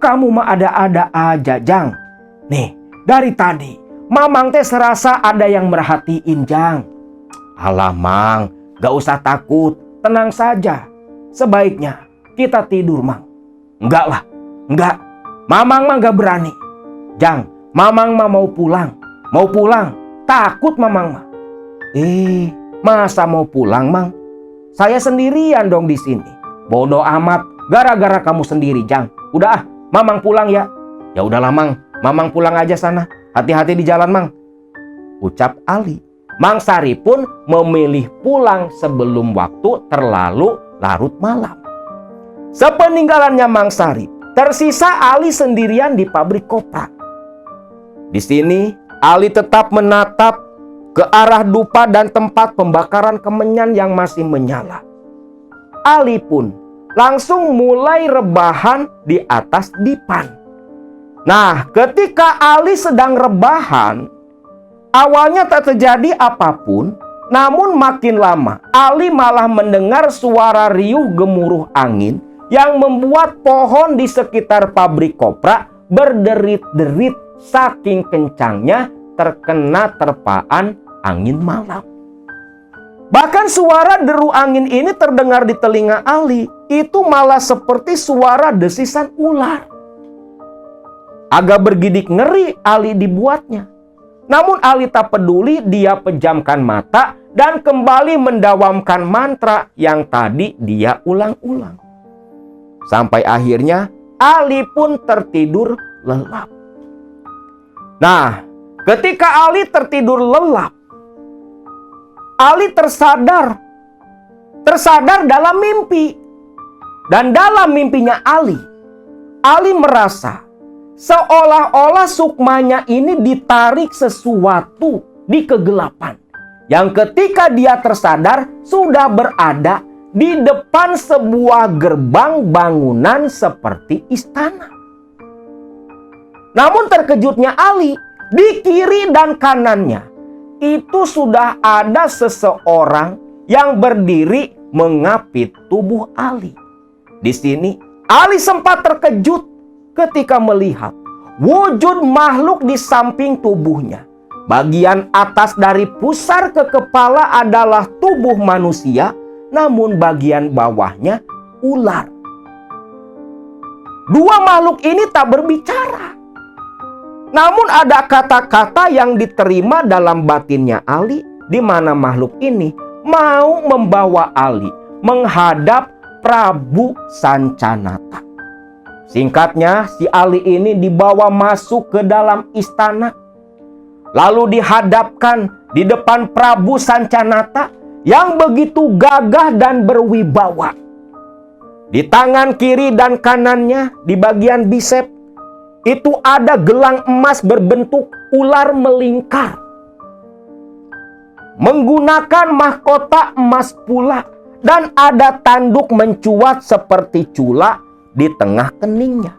Kamu mah ada-ada aja Jang. Nih, dari tadi Mamang teh serasa ada yang merhatiin Jang. Alah Mang, gak usah takut, tenang saja. Sebaiknya kita tidur Mang. Enggak lah, enggak. Mamang mah gak berani. Jang, Mamang mah mau pulang. Mau pulang, takut Mamang mah. Masa mau pulang Mang? Saya sendirian dong di sini. Bodoh amat, gara-gara kamu sendiri Jang. Udah Mamang pulang ya. Ya udahlah Mang, Mamang pulang aja sana. Hati-hati di jalan Mang, ucap Ali. Mang Sari pun memilih pulang sebelum waktu terlalu larut malam. Sepeninggalannya Mang Sari, tersisa Ali sendirian di pabrik kopra. Di sini Ali tetap menatap ke arah dupa dan tempat pembakaran kemenyan yang masih menyala. Ali pun langsung mulai rebahan di atas dipan. Nah, ketika Ali sedang rebahan, awalnya tak terjadi apapun, namun makin lama Ali malah mendengar suara riuh gemuruh angin yang membuat pohon di sekitar pabrik kopra berderit-derit saking kencangnya terkena terpaan angin malam. Bahkan suara deru angin ini terdengar di telinga Ali, itu malah seperti suara desisan ular. Agak bergidik ngeri Ali dibuatnya. Namun Ali tak peduli, dia pejamkan mata dan kembali mendawamkan mantra yang tadi dia ulang-ulang. Sampai akhirnya Ali pun tertidur lelap. Nah, ketika Ali tertidur lelap, Ali tersadar dalam mimpi. Dan dalam mimpinya Ali merasa seolah-olah sukmanya ini ditarik sesuatu di kegelapan. Yang ketika dia tersadar sudah berada di depan sebuah gerbang bangunan seperti istana. Namun terkejutnya Ali, di kiri dan kanannya itu sudah ada seseorang yang berdiri mengapit tubuh Ali. Di sini Ali sempat terkejut ketika melihat wujud makhluk di samping tubuhnya. Bagian atas dari pusar ke kepala adalah tubuh manusia, namun bagian bawahnya ular. Dua makhluk ini tak berbicara. Namun ada kata-kata yang diterima dalam batinnya Ali, di mana makhluk ini mau membawa Ali menghadap Prabu Sancanata. Singkatnya, si Ali ini dibawa masuk ke dalam istana, lalu dihadapkan di depan Prabu Sancanata yang begitu gagah dan berwibawa. Di tangan kiri dan kanannya, di bagian bisep, itu ada gelang emas berbentuk ular melingkar. Menggunakan mahkota emas pula, dan ada tanduk mencuat seperti cula di tengah keningnya.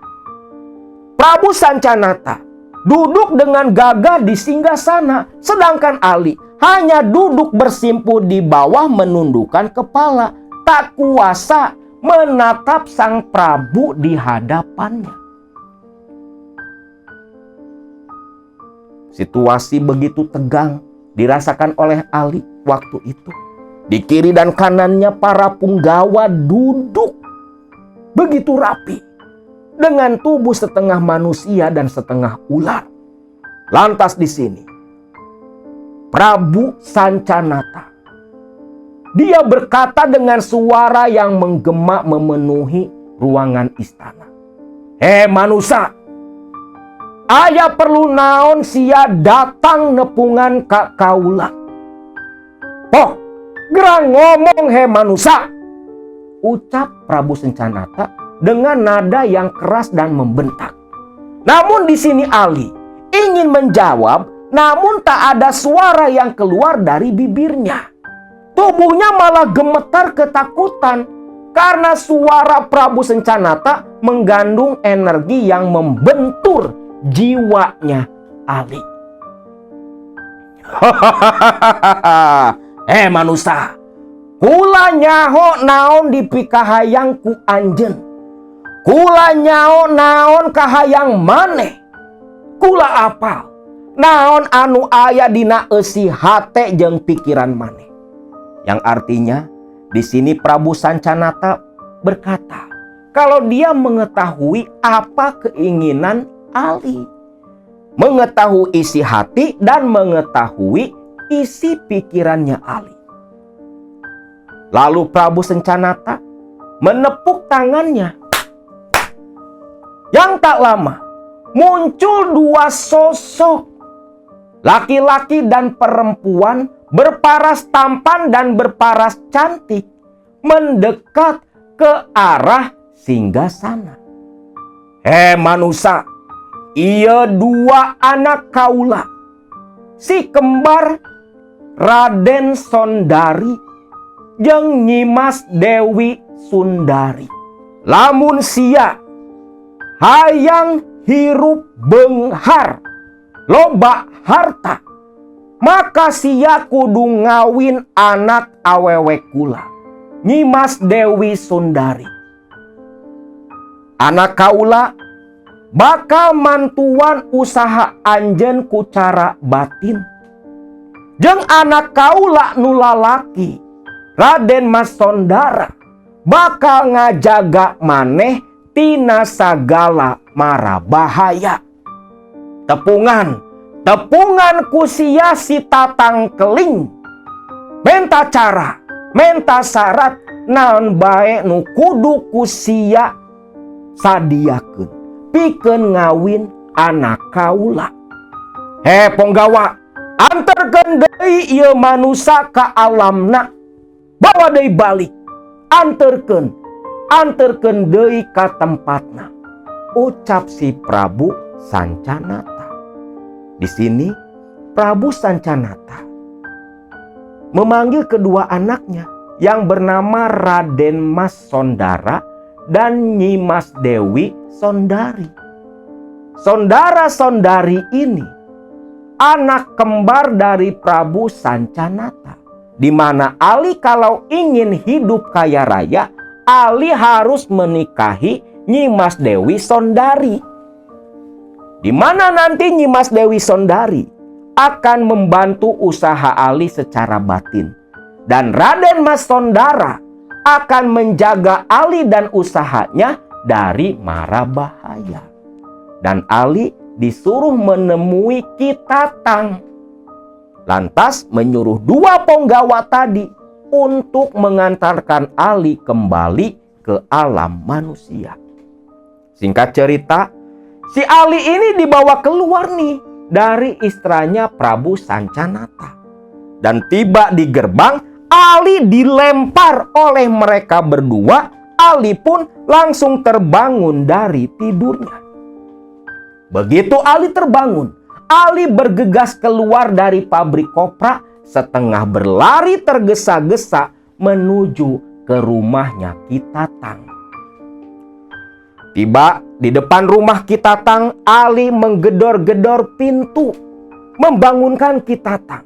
Prabu Sancanata duduk dengan gagah di singgasana, sedangkan Ali hanya duduk bersimpuh di bawah menundukkan kepala, tak kuasa menatap sang Prabu di hadapannya. Situasi begitu tegang dirasakan oleh Ali waktu itu. Di kiri dan kanannya para punggawa duduk begitu rapi, dengan tubuh setengah manusia dan setengah ular. Lantas di sini Prabu Sancanata, dia berkata dengan suara yang menggema memenuhi ruangan istana. "Hei manusia, aya perlu naon sia datang nepungan ka kaula? Poh, gerang ngomong he manusia," ucap Prabu Sancanata dengan nada yang keras dan membentak. Namun di sini Ali ingin menjawab, namun tak ada suara yang keluar dari bibirnya. Tubuhnya malah gemetar ketakutan karena suara Prabu Sancanata mengandung energi yang membentur jiwanya Ali. Manusia, kula nyaho naon dipikahayang ku anjen. Kula nyaho naon kahayang maneh. Kula apal naon anu aya dina eusi hate jeung pikiran maneh. Yang artinya di sini Prabu Sancanata berkata, kalau dia mengetahui apa keinginan Ali, mengetahui isi hati dan mengetahui isi pikirannya Ali. Lalu Prabu Sancanata menepuk tangannya. Yang tak lama muncul dua sosok, laki-laki dan perempuan berparas tampan dan berparas cantik, mendekat ke arah singgasana. Manusia, ia dua anak kaula, si kembar Raden Sondari jeung Nyimas Dewi Sundari. Lamun sia hayang hirup beunghar loba harta, maka sia kudu ngawin anak awewe kula, Nyimas Dewi Sundari. Anak kaula bakal mantuan usaha anjeun ku cara batin. Jeung anak kaula nu lalaki, Raden Mas Sondara, bakal ngajaga maneh tina sagala mara bahaya. Tepungan ku sia si Tatang Keling, menta cara, menta syarat naon bae nu kudu ku sia sadiakeun pikeun ngawin anak kaula. Ponggawa, anterkeun deui ieu manusia ka alamna, bawa deui balik, anterkeun deui ka tempatna, ucap si Prabu Sancanata. Di sini Prabu Sancanata memanggil kedua anaknya yang bernama Raden Mas Sondara dan Nyimas Dewi Sondari. Sondara-sondari ini anak kembar dari Prabu Sancanata, di mana Ali kalau ingin hidup kaya raya, Ali harus menikahi Nyimas Dewi Sondari. Di mana nanti Nyimas Dewi Sondari akan membantu usaha Ali secara batin. Dan Raden Mas Sondara akan menjaga Ali dan usahanya dari mara bahaya. Dan Ali disuruh menemui Ki Tatang. Lantas menyuruh dua ponggawa tadi untuk mengantarkan Ali kembali ke alam manusia. Singkat cerita, si Ali ini dibawa keluar nih dari istranya Prabu Sancanata. Dan tiba di gerbang, Ali dilempar oleh mereka berdua. Ali pun langsung terbangun dari tidurnya. Begitu Ali terbangun, Ali bergegas keluar dari pabrik kopra, setengah berlari tergesa-gesa menuju ke rumahnya Ki Tatang. Tiba di depan rumah Ki Tatang, Ali menggedor-gedor pintu, membangunkan Ki Tatang.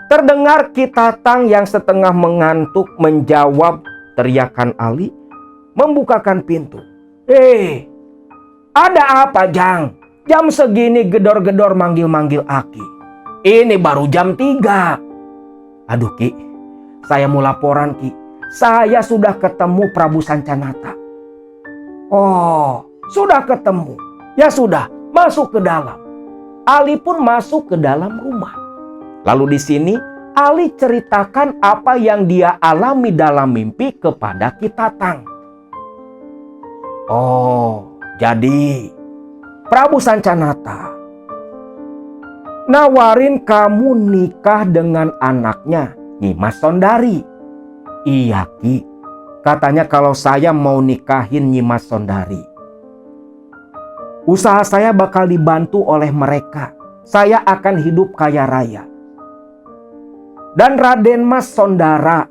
Terdengar Ki Tatang yang setengah mengantuk menjawab teriakan Ali, membukakan pintu. Ada apa, Jang? Jam segini gedor-gedor manggil-manggil Aki. Ini baru jam 3. Aduh Ki, saya mau laporan Ki. Saya sudah ketemu Prabu Sancanata. Oh, sudah ketemu. Ya sudah, masuk ke dalam. Ali pun masuk ke dalam rumah. Lalu di sini Ali ceritakan apa yang dia alami dalam mimpi kepada Ki Tatang. Oh, jadi Prabu Sancanata nawarin kamu nikah dengan anaknya Nyimas Sondari. Iya Ki, katanya kalau saya mau nikahin Nyimas Sondari, usaha saya bakal dibantu oleh mereka. Saya akan hidup kaya raya. Dan Raden Mas Sondara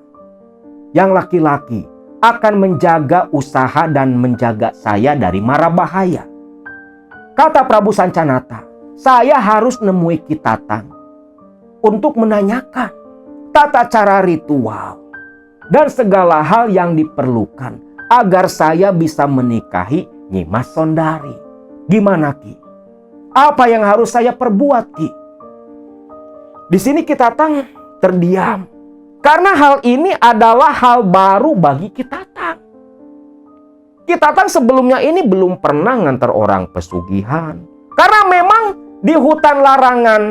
yang laki-laki akan menjaga usaha dan menjaga saya dari mara bahaya. Kata Prabu Sancanata, saya harus nemui Ki Tatang. untuk menanyakan tata cara ritual dan segala hal yang diperlukan agar saya bisa menikahi Nyimas Sondari. Gimana, Ki? Apa yang harus saya perbuat, Ki? Di sini Ki Tatang terdiam. Karena hal ini adalah hal baru bagi Ki Tatang. Ki Tatang sebelumnya ini belum pernah ngantar orang pesugihan. Karena memang di hutan larangan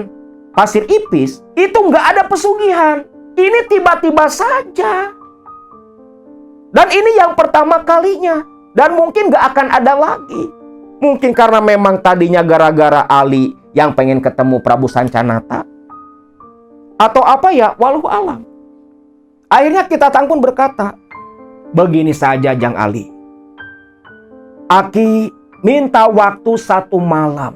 Pasir Ipis itu nggak ada pesugihan. Ini tiba-tiba saja. Dan ini yang pertama kalinya. Dan mungkin nggak akan ada lagi. Mungkin karena memang tadinya gara-gara Ali yang pengen ketemu Prabu Sancanata. Atau apa ya, walau alam. Akhirnya Ki Tatang pun berkata, begini saja Jang Ali. Aki minta waktu 1 malam.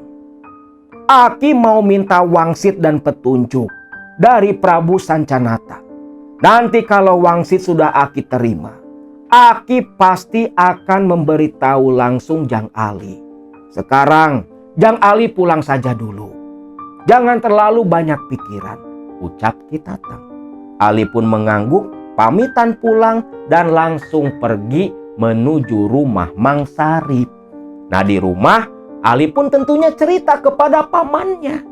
Aki mau minta wangsit dan petunjuk dari Prabu Sancanata. Nanti kalau wangsit sudah Aki terima, Aki pasti akan memberitahu langsung Jang Ali. Sekarang Jang Ali pulang saja dulu. Jangan terlalu banyak pikiran, ucap Ki Tatang. Ali pun mengangguk, pamitan pulang dan langsung pergi menuju rumah Mang Sarip. Nah, di rumah Ali pun tentunya cerita kepada pamannya.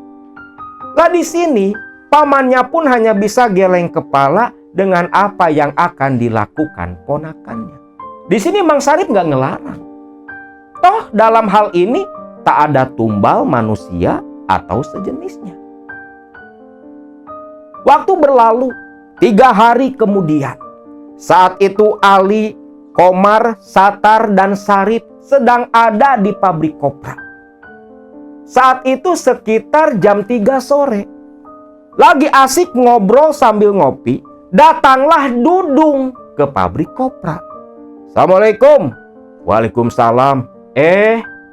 Lah di sini pamannya pun hanya bisa geleng kepala dengan apa yang akan dilakukan ponakannya. Di sini Mang Sarip nggak ngelarang. Toh dalam hal ini tak ada tumbal manusia atau sejenisnya. Waktu berlalu 3 hari kemudian. Saat itu Ali, Komar, Satar, dan Sarip sedang ada di pabrik kopra. Saat itu sekitar jam 3 sore. Lagi asik ngobrol sambil ngopi, datanglah Dudung ke pabrik kopra. Assalamualaikum. Waalaikumsalam.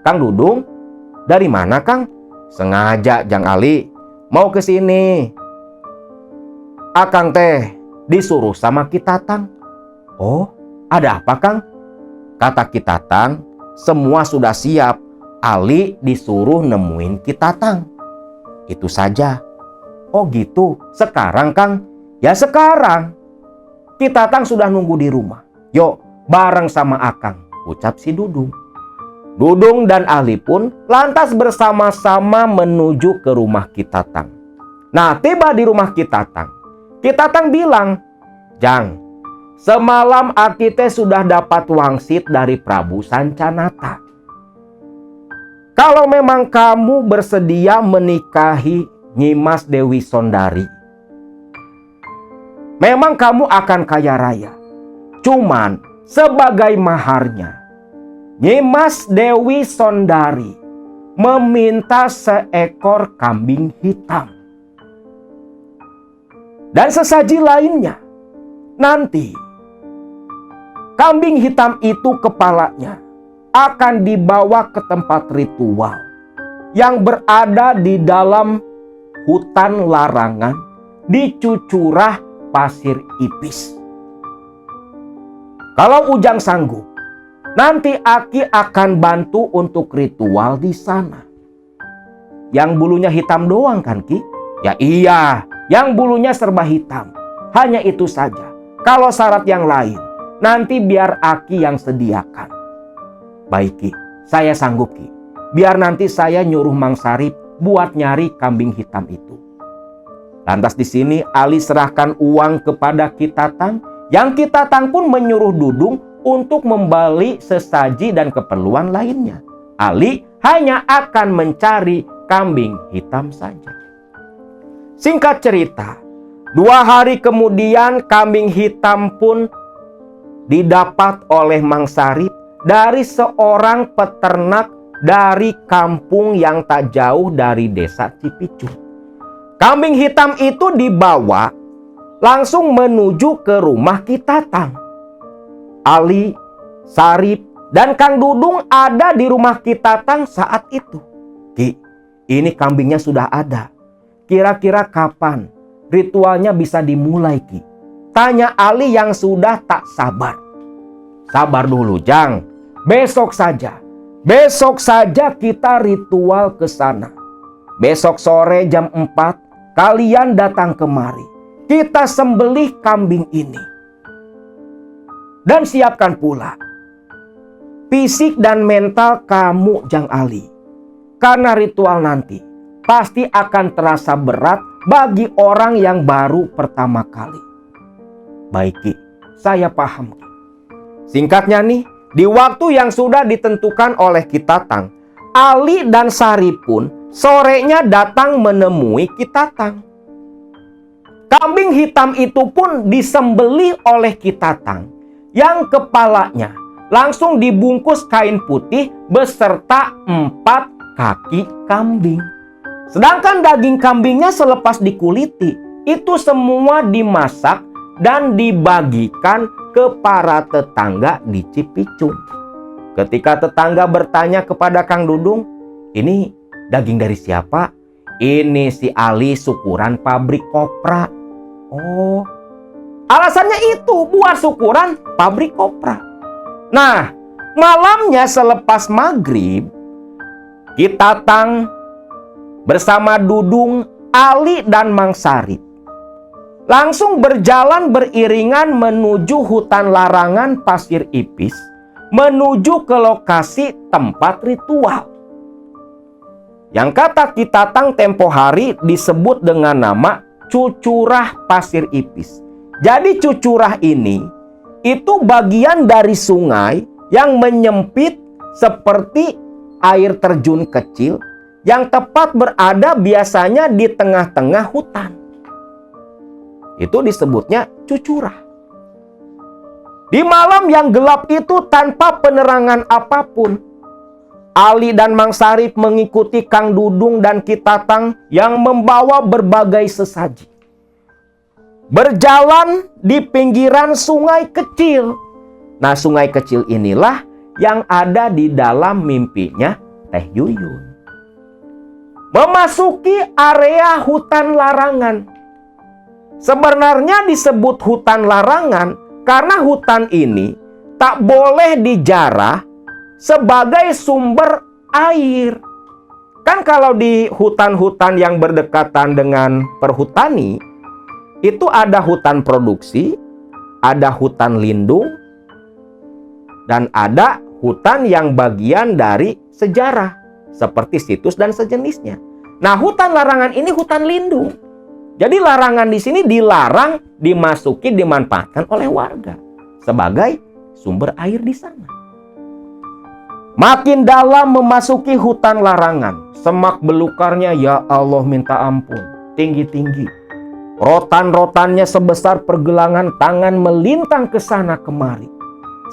Kang Dudung, dari mana Kang? Sengaja Jang Ali mau ke sini. Akang teh disuruh sama Ki Tatang. Oh, ada apa Kang? Kata Ki Tatang, semua sudah siap. Ali disuruh nemuin Ki Tatang. Itu saja. Oh gitu, sekarang Kang? Ya sekarang. Ki Tatang sudah nunggu di rumah. Yuk, bareng sama Akang, ucap si Dudung. Dudung dan Ali pun lantas bersama-sama menuju ke rumah Ki Tatang. Nah, tiba di rumah Ki Tatang. Ki Tatang bilang, Jang, semalam Aki teh sudah dapat wangsit dari Prabu Sancanata. Kalau memang kamu bersedia menikahi Nyimas Dewi Sondari, memang kamu akan kaya raya. Cuman sebagai maharnya, Nyimas Dewi Sondari meminta seekor kambing hitam. Dan sesaji lainnya. Nanti kambing hitam itu kepalanya akan dibawa ke tempat ritual yang berada di dalam hutan larangan di Cucurah Pasir Ipis. Kalau Ujang sanggup, nanti Aki akan bantu untuk ritual di sana. Yang bulunya hitam doang kan Ki? Ya iya, yang bulunya serba hitam. Hanya itu saja. Kalau syarat yang lain, nanti biar Aki yang sediakan. Baik Ki, saya sanggup Ki. Biar nanti saya nyuruh Mang Sarip buat nyari kambing hitam itu. Lantas di sini Ali serahkan uang kepada Ki Tatang, yang Ki Tatang pun menyuruh Dudung untuk membeli sesaji dan keperluan lainnya. Ali hanya akan mencari kambing hitam saja. Singkat cerita, 2 hari kemudian kambing hitam pun didapat oleh Mang Sarip dari seorang peternak dari kampung yang tak jauh dari desa Cipicung. Kambing hitam itu dibawa langsung menuju ke rumah Ki Tatang. Ali, Sarip, dan Kang Dudung ada di rumah Ki Tatang saat itu. Ki, ini kambingnya sudah ada. Kira-kira kapan ritualnya bisa dimulai Ki? Tanya Ali yang sudah tak sabar. Sabar dulu Jang. Besok saja. Besok saja kita ritual ke sana. Besok sore jam 4 kalian datang kemari. Kita sembelih kambing ini. Dan siapkan pula fisik dan mental kamu, Jang Ali. Karena ritual nanti pasti akan terasa berat bagi orang yang baru pertama kali. Baik, Ki, saya paham, Ki. Singkatnya nih, di waktu yang sudah ditentukan oleh Ki Tatang, Ali dan Sari pun sorenya datang menemui Ki Tatang. Kambing hitam itu pun disembelih oleh Ki Tatang, yang kepalanya langsung dibungkus kain putih beserta 4 kaki kambing. Sedangkan daging kambingnya selepas dikuliti, itu semua dimasak dan dibagikan ke para tetangga di Cipicung. Ketika tetangga bertanya kepada Kang Dudung, "Ini daging dari siapa?" "Ini si Ali syukuran pabrik kopra." "Oh, alasannya itu buat syukuran pabrik kopra." Nah, malamnya selepas maghrib, Ki Tatang bersama Dudung, Ali, dan Mang Sarip langsung berjalan beriringan menuju hutan larangan Pasir Ipis, menuju ke lokasi tempat ritual. Yang kata Ki Tatang tempo hari disebut dengan nama Cucurah Pasir Ipis. Jadi Cucurah ini itu bagian dari sungai yang menyempit seperti air terjun kecil yang tepat berada biasanya di tengah-tengah hutan. Itu disebutnya Cucurah. Di malam yang gelap itu tanpa penerangan apapun, Ali dan Mang Sarip mengikuti Kang Dudung dan Ki Tatang yang membawa berbagai sesaji. Berjalan di pinggiran sungai kecil. Nah, sungai kecil inilah yang ada di dalam mimpinya Teh Yuyun. Memasuki area hutan larangan. Sebenarnya disebut hutan larangan karena hutan ini tak boleh dijarah sebagai sumber air. Kan kalau di hutan-hutan yang berdekatan dengan perhutani, itu ada hutan produksi, ada hutan lindung, dan ada hutan yang bagian dari sejarah, seperti situs dan sejenisnya. Nah, hutan larangan ini hutan lindung. Jadi larangan di sini dilarang dimasuki, dimanfaatkan oleh warga sebagai sumber air di sana. Makin dalam memasuki hutan larangan, semak belukarnya ya Allah minta ampun, tinggi-tinggi. Rotan-rotannya sebesar pergelangan tangan melintang ke sana kemari.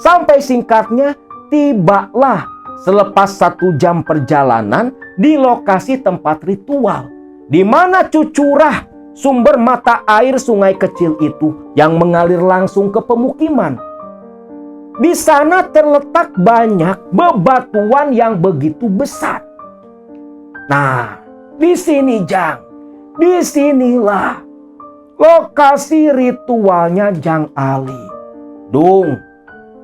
Sampai singkatnya tibalah selepas 1 jam perjalanan di lokasi tempat ritual, di mana Cucurah, sumber mata air sungai kecil itu yang mengalir langsung ke pemukiman. Di sana terletak banyak bebatuan yang begitu besar. Nah, di sini Jang, disinilah lokasi ritualnya Jang Ali. Dung,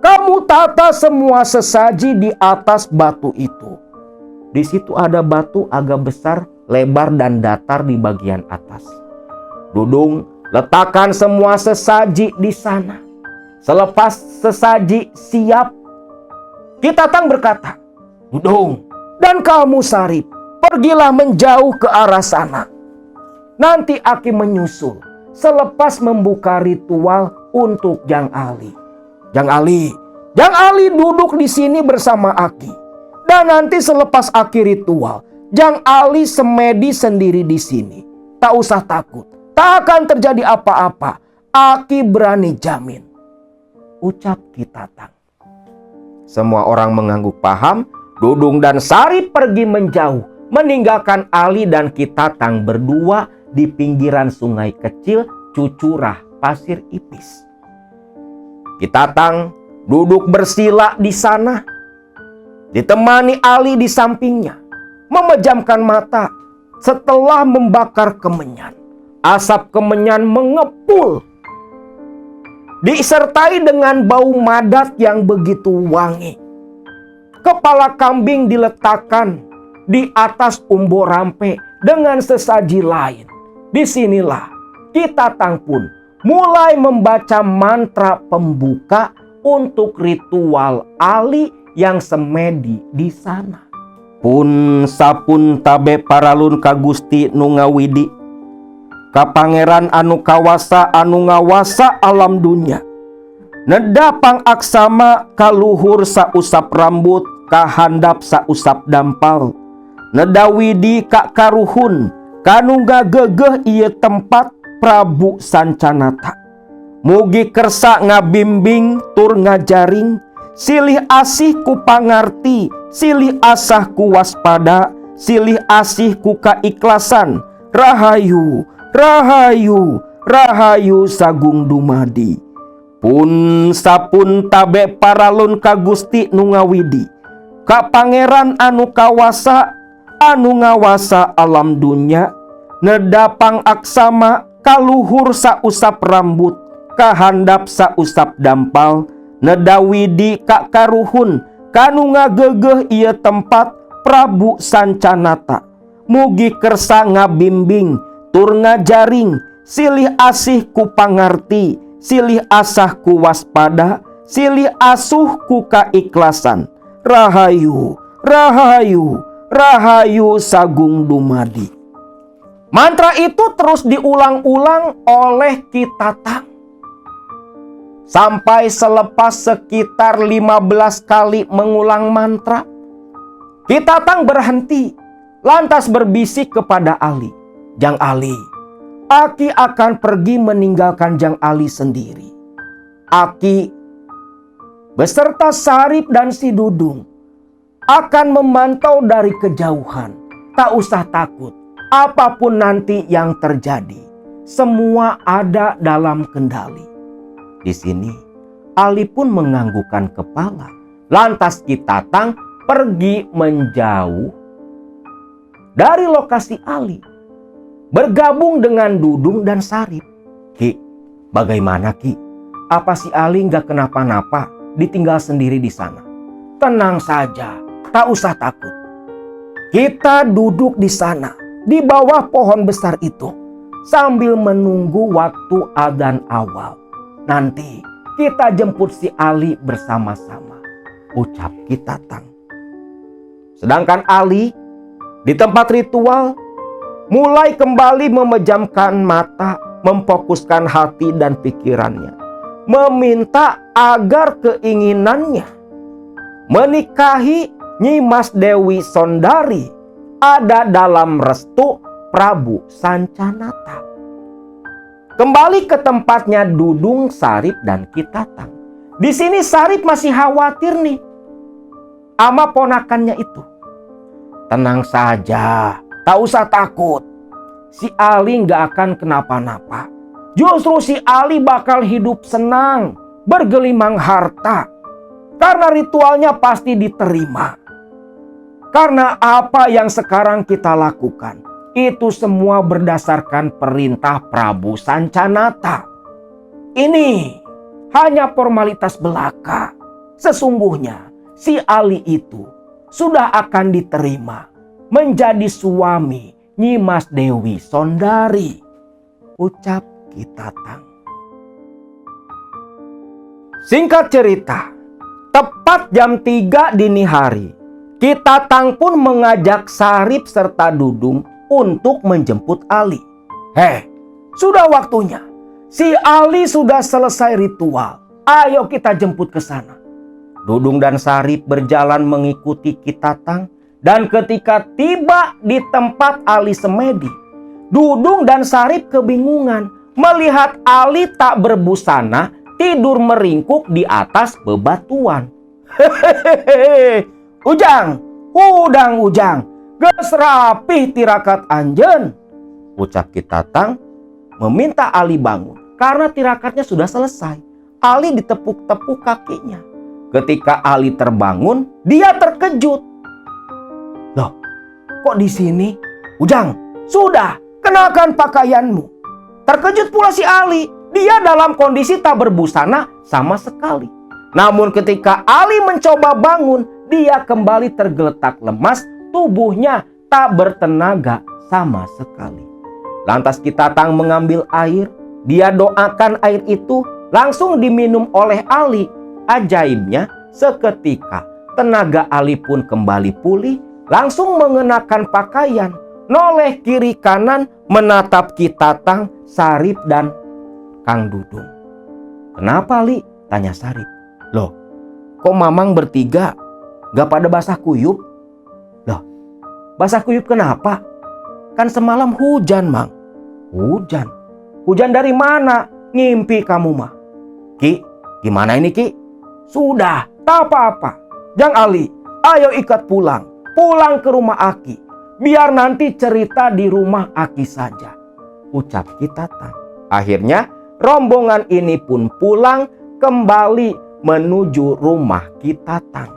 kamu tata semua sesaji di atas batu itu. Di situ ada batu agak besar, lebar dan datar di bagian atas. Dudung, letakkan semua sesaji di sana. Selepas sesaji siap, Ki Tatang berkata, "Dudung dan kamu Sarip, pergilah menjauh ke arah sana. Nanti Aki menyusul selepas membuka ritual untuk Jang Ali. Jang Ali duduk di sini bersama Aki. Dan nanti selepas Aki ritual, Jang Ali semedi sendiri di sini. Tak usah takut. Tak akan terjadi apa-apa. Aki berani jamin." Ucap Ki Tatang. Semua orang mengangguk paham. Dudung dan Sarip pergi menjauh, meninggalkan Ali dan Ki Tatang berdua di pinggiran sungai kecil Cucurah Pasir Ipis. Ki Tatang duduk bersila di sana, ditemani Ali di sampingnya, memejamkan mata setelah membakar kemenyan. Asap kemenyan mengepul, disertai dengan bau madat yang begitu wangi. Kepala kambing diletakkan di atas umbo rampe dengan sesaji lain. Disinilah Kitatang pun mulai membaca mantra pembuka untuk ritual Ali yang semedi di sana. Pun sapun tabe paralun ka Gusti nu ngawidi, ka pangeran anu kawasa anu ngawasa alam dunya. Neda pangaksama kaluhur sausap rambut, kahandap sausap dampal. Neda widi ka karuhun, kanu ngagegeh ieu tempat Prabu Sancanata. Mugi kersa ngabimbing tur ngajaring, silih asih ku pangarti, silih asah ku waspada, silih asih ku kaikhlasan. Rahayu, rahayu, rahayu sagung dumadi. Pun sapun tabe paralun ka Gusti nu ngawidi, ka pangeran anu kawasa anu ngawasa alam dunya. Neda pangaksama kaluhur sausap rambut, kahandap sausap dampal. Neda widi ka karuhun, kanu ngagegeh ieu tempat Prabu Sancanata. Mugi kersa ngabimbing tur ngajaring, silih asih ku pangarti, silih asah ku waspada, silih asuh ku kaikhlasan. Rahayu, rahayu, rahayu sagung dumadi. Mantra itu terus diulang-ulang oleh Kitatang sampai selepas sekitar 15 kali mengulang mantra. Kitatang berhenti lantas berbisik kepada Ali, "Jang Ali, Aki akan pergi meninggalkan Jang Ali sendiri. Aki beserta Sarip dan si Dudung akan memantau dari kejauhan. Tak usah takut, apapun nanti yang terjadi, semua ada dalam kendali." Di sini Ali pun menganggukkan kepala. Lantas Kitatang pergi menjauh dari lokasi Ali, bergabung dengan Dudung dan Sarip. "Ki, bagaimana Ki? Apa si Ali nggak kenapa-napa ditinggal sendiri di sana?" "Tenang saja, tak usah takut. Kita duduk di sana, di bawah pohon besar itu, sambil menunggu waktu adzan awal. Nanti kita jemput si Ali bersama-sama," ucap Kitatang. Sedangkan Ali di tempat ritual mulai kembali memejamkan mata, memfokuskan hati dan pikirannya, meminta agar keinginannya menikahi Nyi Mas Dewi Sondari ada dalam restu Prabu Sancanata. Kembali ke tempatnya Dudung, Sarip, dan Kitatang. Di sini Sarip masih khawatir nih sama ponakannya itu. "Tenang saja, tak usah takut. Si Ali nggak akan kenapa-napa. Justru si Ali bakal hidup senang, bergelimang harta. Karena ritualnya pasti diterima. Karena apa yang sekarang kita lakukan, itu semua berdasarkan perintah Prabu Sancanata. Ini hanya formalitas belaka. Sesungguhnya si Ali itu sudah akan diterima menjadi suami Nyi Mas Dewi Sondari," ucap Kitatang. Singkat cerita, tepat jam 3 dini hari, Kitatang pun mengajak Sarip serta Dudung untuk menjemput Ali. Sudah waktunya. Si Ali sudah selesai ritual. Ayo kita jemput ke sana." Dudung dan Sarip berjalan mengikuti Kitatang, dan ketika tiba di tempat Ali semedi, Dudung dan Sarip kebingungan melihat Ali tak berbusana tidur meringkuk di atas bebatuan. "Hehehe, Ujang, udang Ujang, geus rapih tirakat anjeun," ucap Kitatang meminta Ali bangun karena tirakatnya sudah selesai. Ali ditepuk-tepuk kakinya. Ketika Ali terbangun, dia terkejut. "Loh, kok di sini? Ujang, sudah, kenakan pakaianmu." Terkejut pula si Ali. Dia dalam kondisi tak berbusana sama sekali. Namun ketika Ali mencoba bangun, dia kembali tergeletak lemas, tubuhnya tak bertenaga sama sekali. Lantas Kitatang mengambil air, dia doakan air itu, langsung diminum oleh Ali. Ajaibnya, seketika tenaga Ali pun kembali pulih, langsung mengenakan pakaian, noleh kiri kanan menatap Kitatang, Sarip, dan Kang Dudung. "Kenapa, Li?" tanya Sarip. "Loh, kok Mamang bertiga gak pada basah kuyup?" "Loh, basah kuyup kenapa? Kan semalam hujan, Mang." "Hujan? Hujan dari mana? Ngimpi kamu mah." "Ki, gimana ini Ki?" "Sudah, tak apa-apa. Jang Ali, ayo ikat pulang. Pulang ke rumah Aki. Biar nanti cerita di rumah Aki saja," ucap Kitatang. Akhirnya rombongan ini pun pulang kembali menuju rumah Kitatang.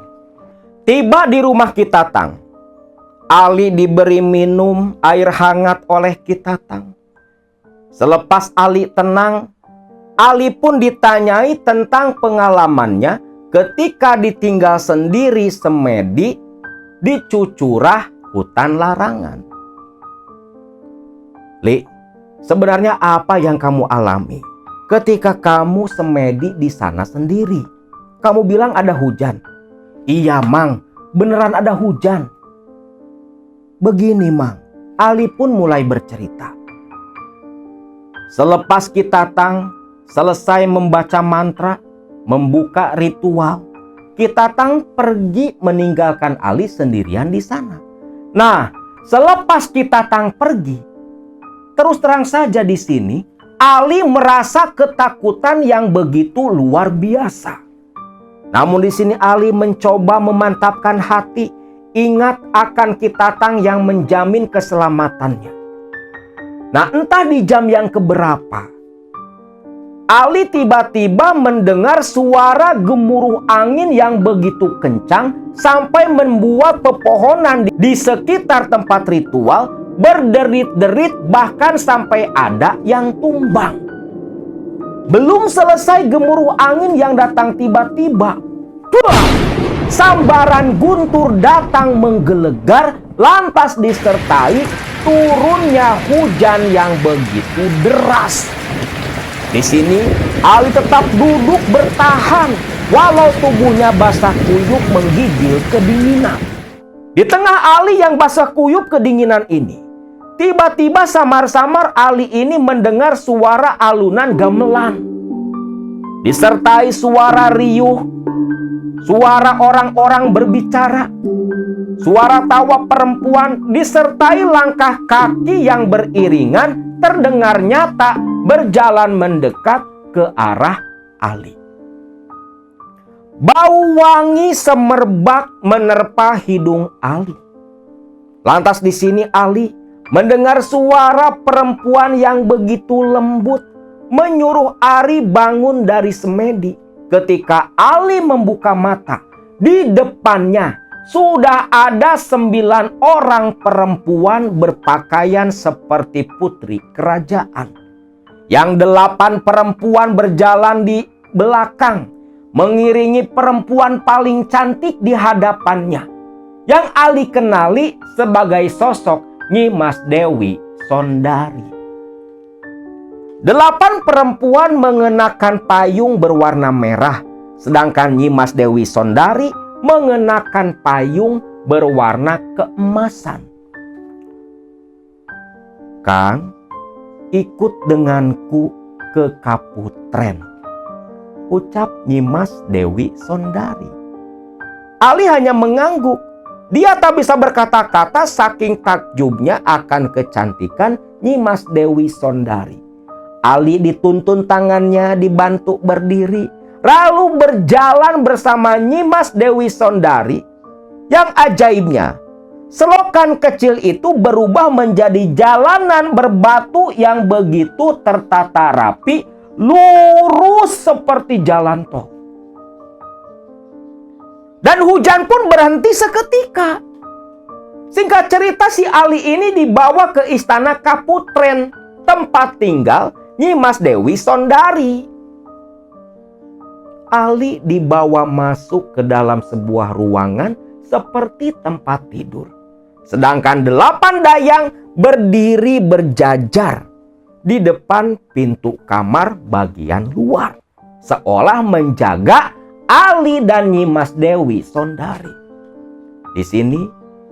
Tiba di rumah Kitatang, Ali diberi minum air hangat oleh Kitatang. Selepas Ali tenang, Ali pun ditanyai tentang pengalamannya ketika ditinggal sendiri semedi di Cucurah, hutan larangan. "Li, sebenarnya apa yang kamu alami ketika kamu semedi di sana sendiri? Kamu bilang ada hujan." "Iya, Mang, beneran ada hujan." "Begini, Mang," Ali pun mulai bercerita. Selepas Kitatang selesai membaca mantra, membuka ritual, Kitatang pergi meninggalkan Ali sendirian di sana. Nah, selepas Kitatang pergi, terus terang saja di sini Ali merasa ketakutan yang begitu luar biasa. Namun di sini Ali mencoba memantapkan hati, ingat akan Kitatang yang menjamin keselamatannya. Nah, entah di jam yang keberapa, Ali tiba-tiba mendengar suara gemuruh angin yang begitu kencang sampai membuat pepohonan di sekitar tempat ritual berderit-derit, bahkan sampai ada yang tumbang. Belum selesai gemuruh angin yang datang tiba-tiba, sambaran guntur datang menggelegar, lantas disertai turunnya hujan yang begitu deras. Di sini Ali tetap duduk bertahan walau tubuhnya basah kuyup menggigil kedinginan. Di tengah Ali yang basah kuyup kedinginan ini, tiba-tiba samar-samar Ali ini mendengar suara alunan gamelan, disertai suara riuh, suara orang-orang berbicara, suara tawa perempuan, disertai langkah kaki yang beriringan terdengar nyata berjalan mendekat ke arah Ali. Bau wangi semerbak menerpa hidung Ali. Lantas di sini Ali mendengar suara perempuan yang begitu lembut menyuruh Ali bangun dari semedi. Ketika Ali membuka mata, di depannya sudah ada 9 orang perempuan berpakaian seperti putri kerajaan. Yang 8 perempuan berjalan di belakang, mengiringi perempuan paling cantik di hadapannya, yang Ali kenali sebagai sosok Nyi Mas Dewi Sondari. 8 perempuan mengenakan payung berwarna merah, sedangkan Nyi Mas Dewi Sondari mengenakan payung berwarna keemasan. "Kang, ikut denganku ke Kaputren," ucap Nyi Mas Dewi Sondari. Ali hanya mengangguk. Dia tak bisa berkata-kata saking takjubnya akan kecantikan Nyi Mas Dewi Sondari. Ali dituntun tangannya, dibantu berdiri, lalu berjalan bersama Nyi Mas Dewi Sondari. Yang ajaibnya, selokan kecil itu berubah menjadi jalanan berbatu yang begitu tertata rapi, lurus seperti jalan tol. Dan hujan pun berhenti seketika. Singkat cerita, si Ali ini dibawa ke istana Kaputren, tempat tinggal Nyi Mas Dewi Sondari. Ali dibawa masuk ke dalam sebuah ruangan seperti tempat tidur. Sedangkan 8 dayang berdiri berjajar di depan pintu kamar bagian luar, seolah menjaga Ali dan Nyimas Dewi Sondari. Di sini,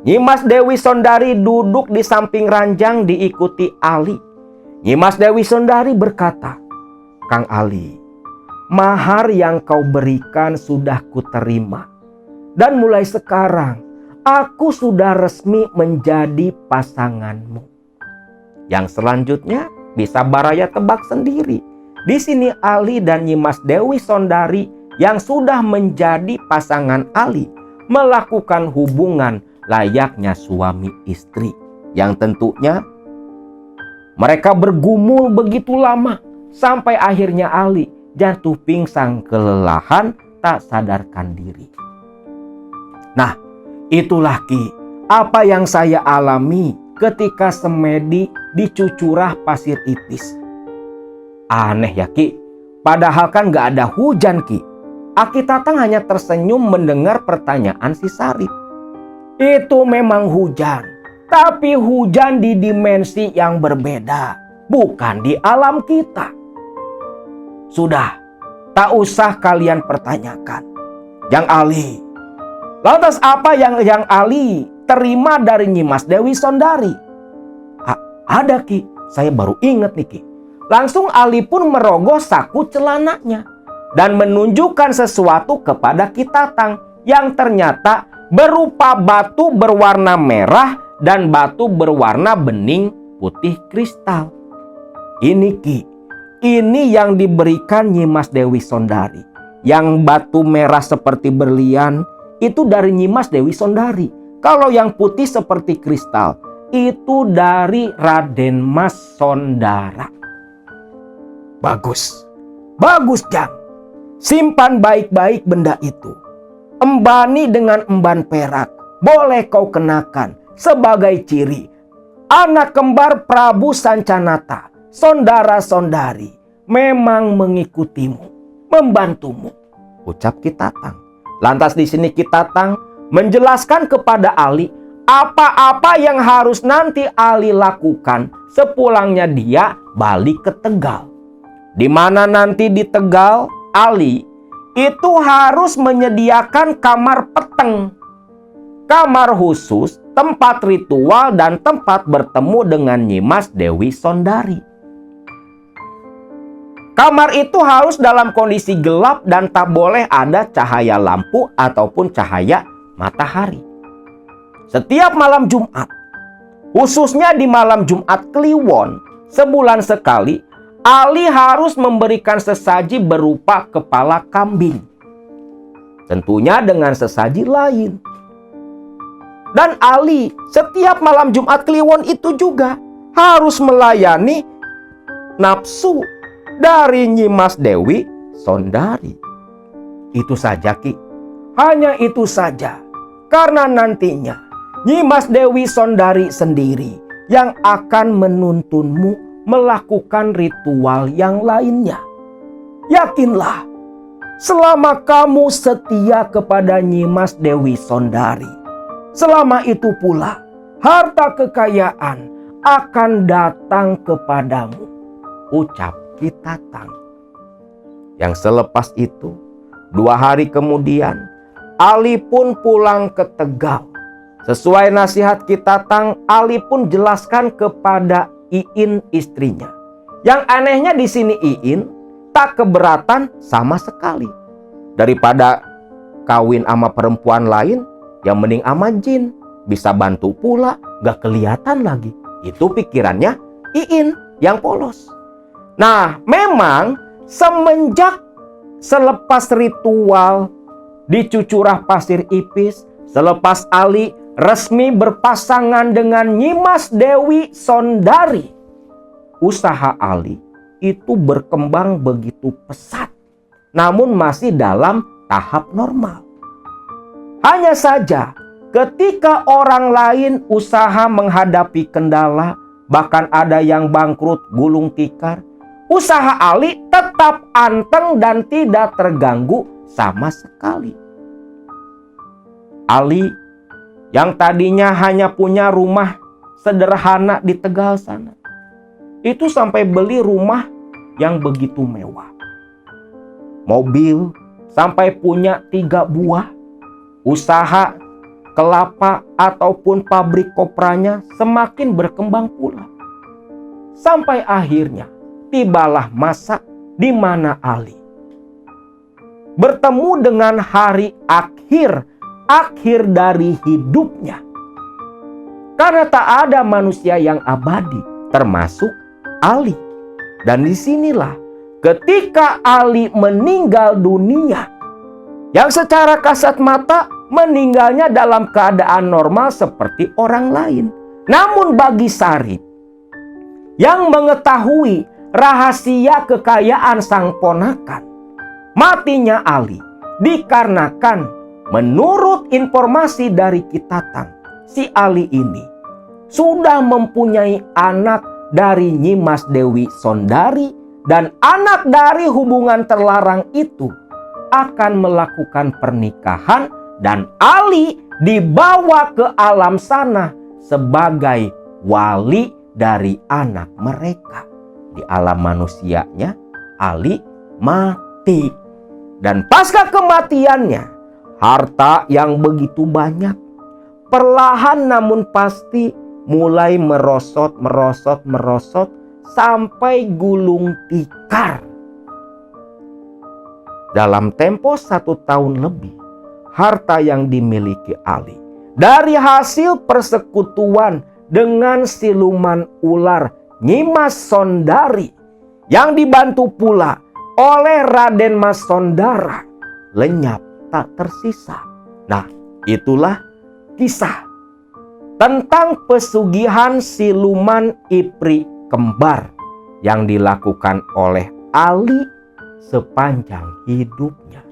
Nyimas Dewi Sondari duduk di samping ranjang diikuti Ali. Nyimas Dewi Sondari berkata, "Kang Ali, mahar yang kau berikan sudah kuterima. Dan mulai sekarang, aku sudah resmi menjadi pasanganmu." Yang selanjutnya bisa Baraya tebak sendiri. Di sini Ali dan Nyimas Dewi Sondari yang sudah menjadi pasangan Ali melakukan hubungan layaknya suami istri, yang tentunya mereka bergumul begitu lama sampai akhirnya Ali jatuh pingsan kelelahan tak sadarkan diri. Nah, itulah Ki, apa yang saya alami ketika semedi di Cucurah Pasir Ipis. Aneh ya Ki, padahal kan gak ada hujan Ki. Aki Tatang hanya tersenyum mendengar pertanyaan si Sarip. Itu memang hujan, tapi hujan di dimensi yang berbeda, bukan di alam kita. Sudah, tak usah kalian pertanyakan. Yang Ali, lantas apa yang Ali terima dari Nyimas Dewi Sondari? Ada Ki, saya baru ingat nih Ki. Langsung Ali pun merogoh saku celananya dan menunjukkan sesuatu kepada Ki Tatang yang ternyata berupa batu berwarna merah dan batu berwarna bening putih kristal. Ini Ki, ini yang diberikan Nyimas Dewi Sondari. Yang batu merah seperti berlian itu dari Nyimas Dewi Sondari. Kalau yang putih seperti kristal itu dari Raden Mas Sondara. Bagus, bagus Jang. Simpan baik-baik benda itu. Embani dengan emban perak boleh kau kenakan sebagai ciri anak kembar Prabu Sancanata, Sondara-sondari memang mengikutimu, membantumu, ucap Ki Tatang. Lantas di sini Ki Tatang menjelaskan kepada Ali apa-apa yang harus nanti Ali lakukan sepulangnya dia balik ke Tegal. Di mana nanti di Tegal, Ali itu harus menyediakan kamar peteng, kamar khusus, tempat ritual dan tempat bertemu dengan Nyimas Dewi Sondari. Kamar itu harus dalam kondisi gelap dan tak boleh ada cahaya lampu ataupun cahaya matahari. Setiap malam Jumat, khususnya di malam Jumat Kliwon, sebulan sekali, Ali harus memberikan sesaji berupa kepala kambing. Tentunya dengan sesaji lain. Dan Ali setiap malam Jumat Kliwon itu juga harus melayani nafsu dari Nyimas Dewi Sondari. Itu saja Ki. Hanya itu saja. Karena nantinya Nyimas Dewi Sondari sendiri yang akan menuntunmu melakukan ritual yang lainnya. Yakinlah, selama kamu setia kepada Nyimas Dewi Sondari, selama itu pula harta kekayaan akan datang kepadamu, ucap Ki Tatang. Yang selepas itu, 2 hari kemudian, Ali pun pulang ke Tegal. Sesuai nasihat Ki Tatang, Ali pun jelaskan kepada Iin istrinya. Yang anehnya di sini Iin tak keberatan sama sekali. Daripada kawin sama perempuan lain, yang mending sama jin. Bisa bantu pula, gak kelihatan lagi. Itu pikirannya Iin yang polos. Nah, memang semenjak selepas ritual di Cucurah Pasir Ipis, selepas Ali resmi berpasangan dengan Nyimas Dewi Sondari, usaha Ali itu berkembang begitu pesat, namun masih dalam tahap normal. Hanya saja ketika orang lain usaha menghadapi kendala, bahkan ada yang bangkrut gulung tikar, usaha Ali tetap anteng dan tidak terganggu sama sekali. Ali yang tadinya hanya punya rumah sederhana di Tegal sana, itu sampai beli rumah yang begitu mewah. Mobil sampai punya 3 buah. Usaha kelapa ataupun pabrik kopranya semakin berkembang pula. Sampai akhirnya tibalah masa di mana Ali bertemu dengan hari akhir dari hidupnya. Karena tak ada manusia yang abadi, termasuk Ali. Dan disinilah ketika Ali meninggal dunia, yang secara kasat mata meninggalnya dalam keadaan normal seperti orang lain. Namun bagi Sarip yang mengetahui rahasia kekayaan sang ponakan, matinya Ali dikarenakan menurut informasi dari Kitatang, si Ali ini sudah mempunyai anak dari Nyimas Dewi Sondari, dan anak dari hubungan terlarang itu akan melakukan pernikahan, dan Ali dibawa ke alam sana sebagai wali dari anak mereka. Di alam manusianya Ali mati, dan pasca kematiannya harta yang begitu banyak perlahan namun pasti mulai merosot sampai gulung tikar. Dalam tempo 1 tahun lebih, harta yang dimiliki Ali dari hasil persekutuan dengan siluman ular Nyimas Sondari yang dibantu pula oleh Raden Mas Sondara, lenyap tak tersisa. Nah, itulah kisah tentang pesugihan siluman Ipri kembar yang dilakukan oleh Ali sepanjang hidupnya.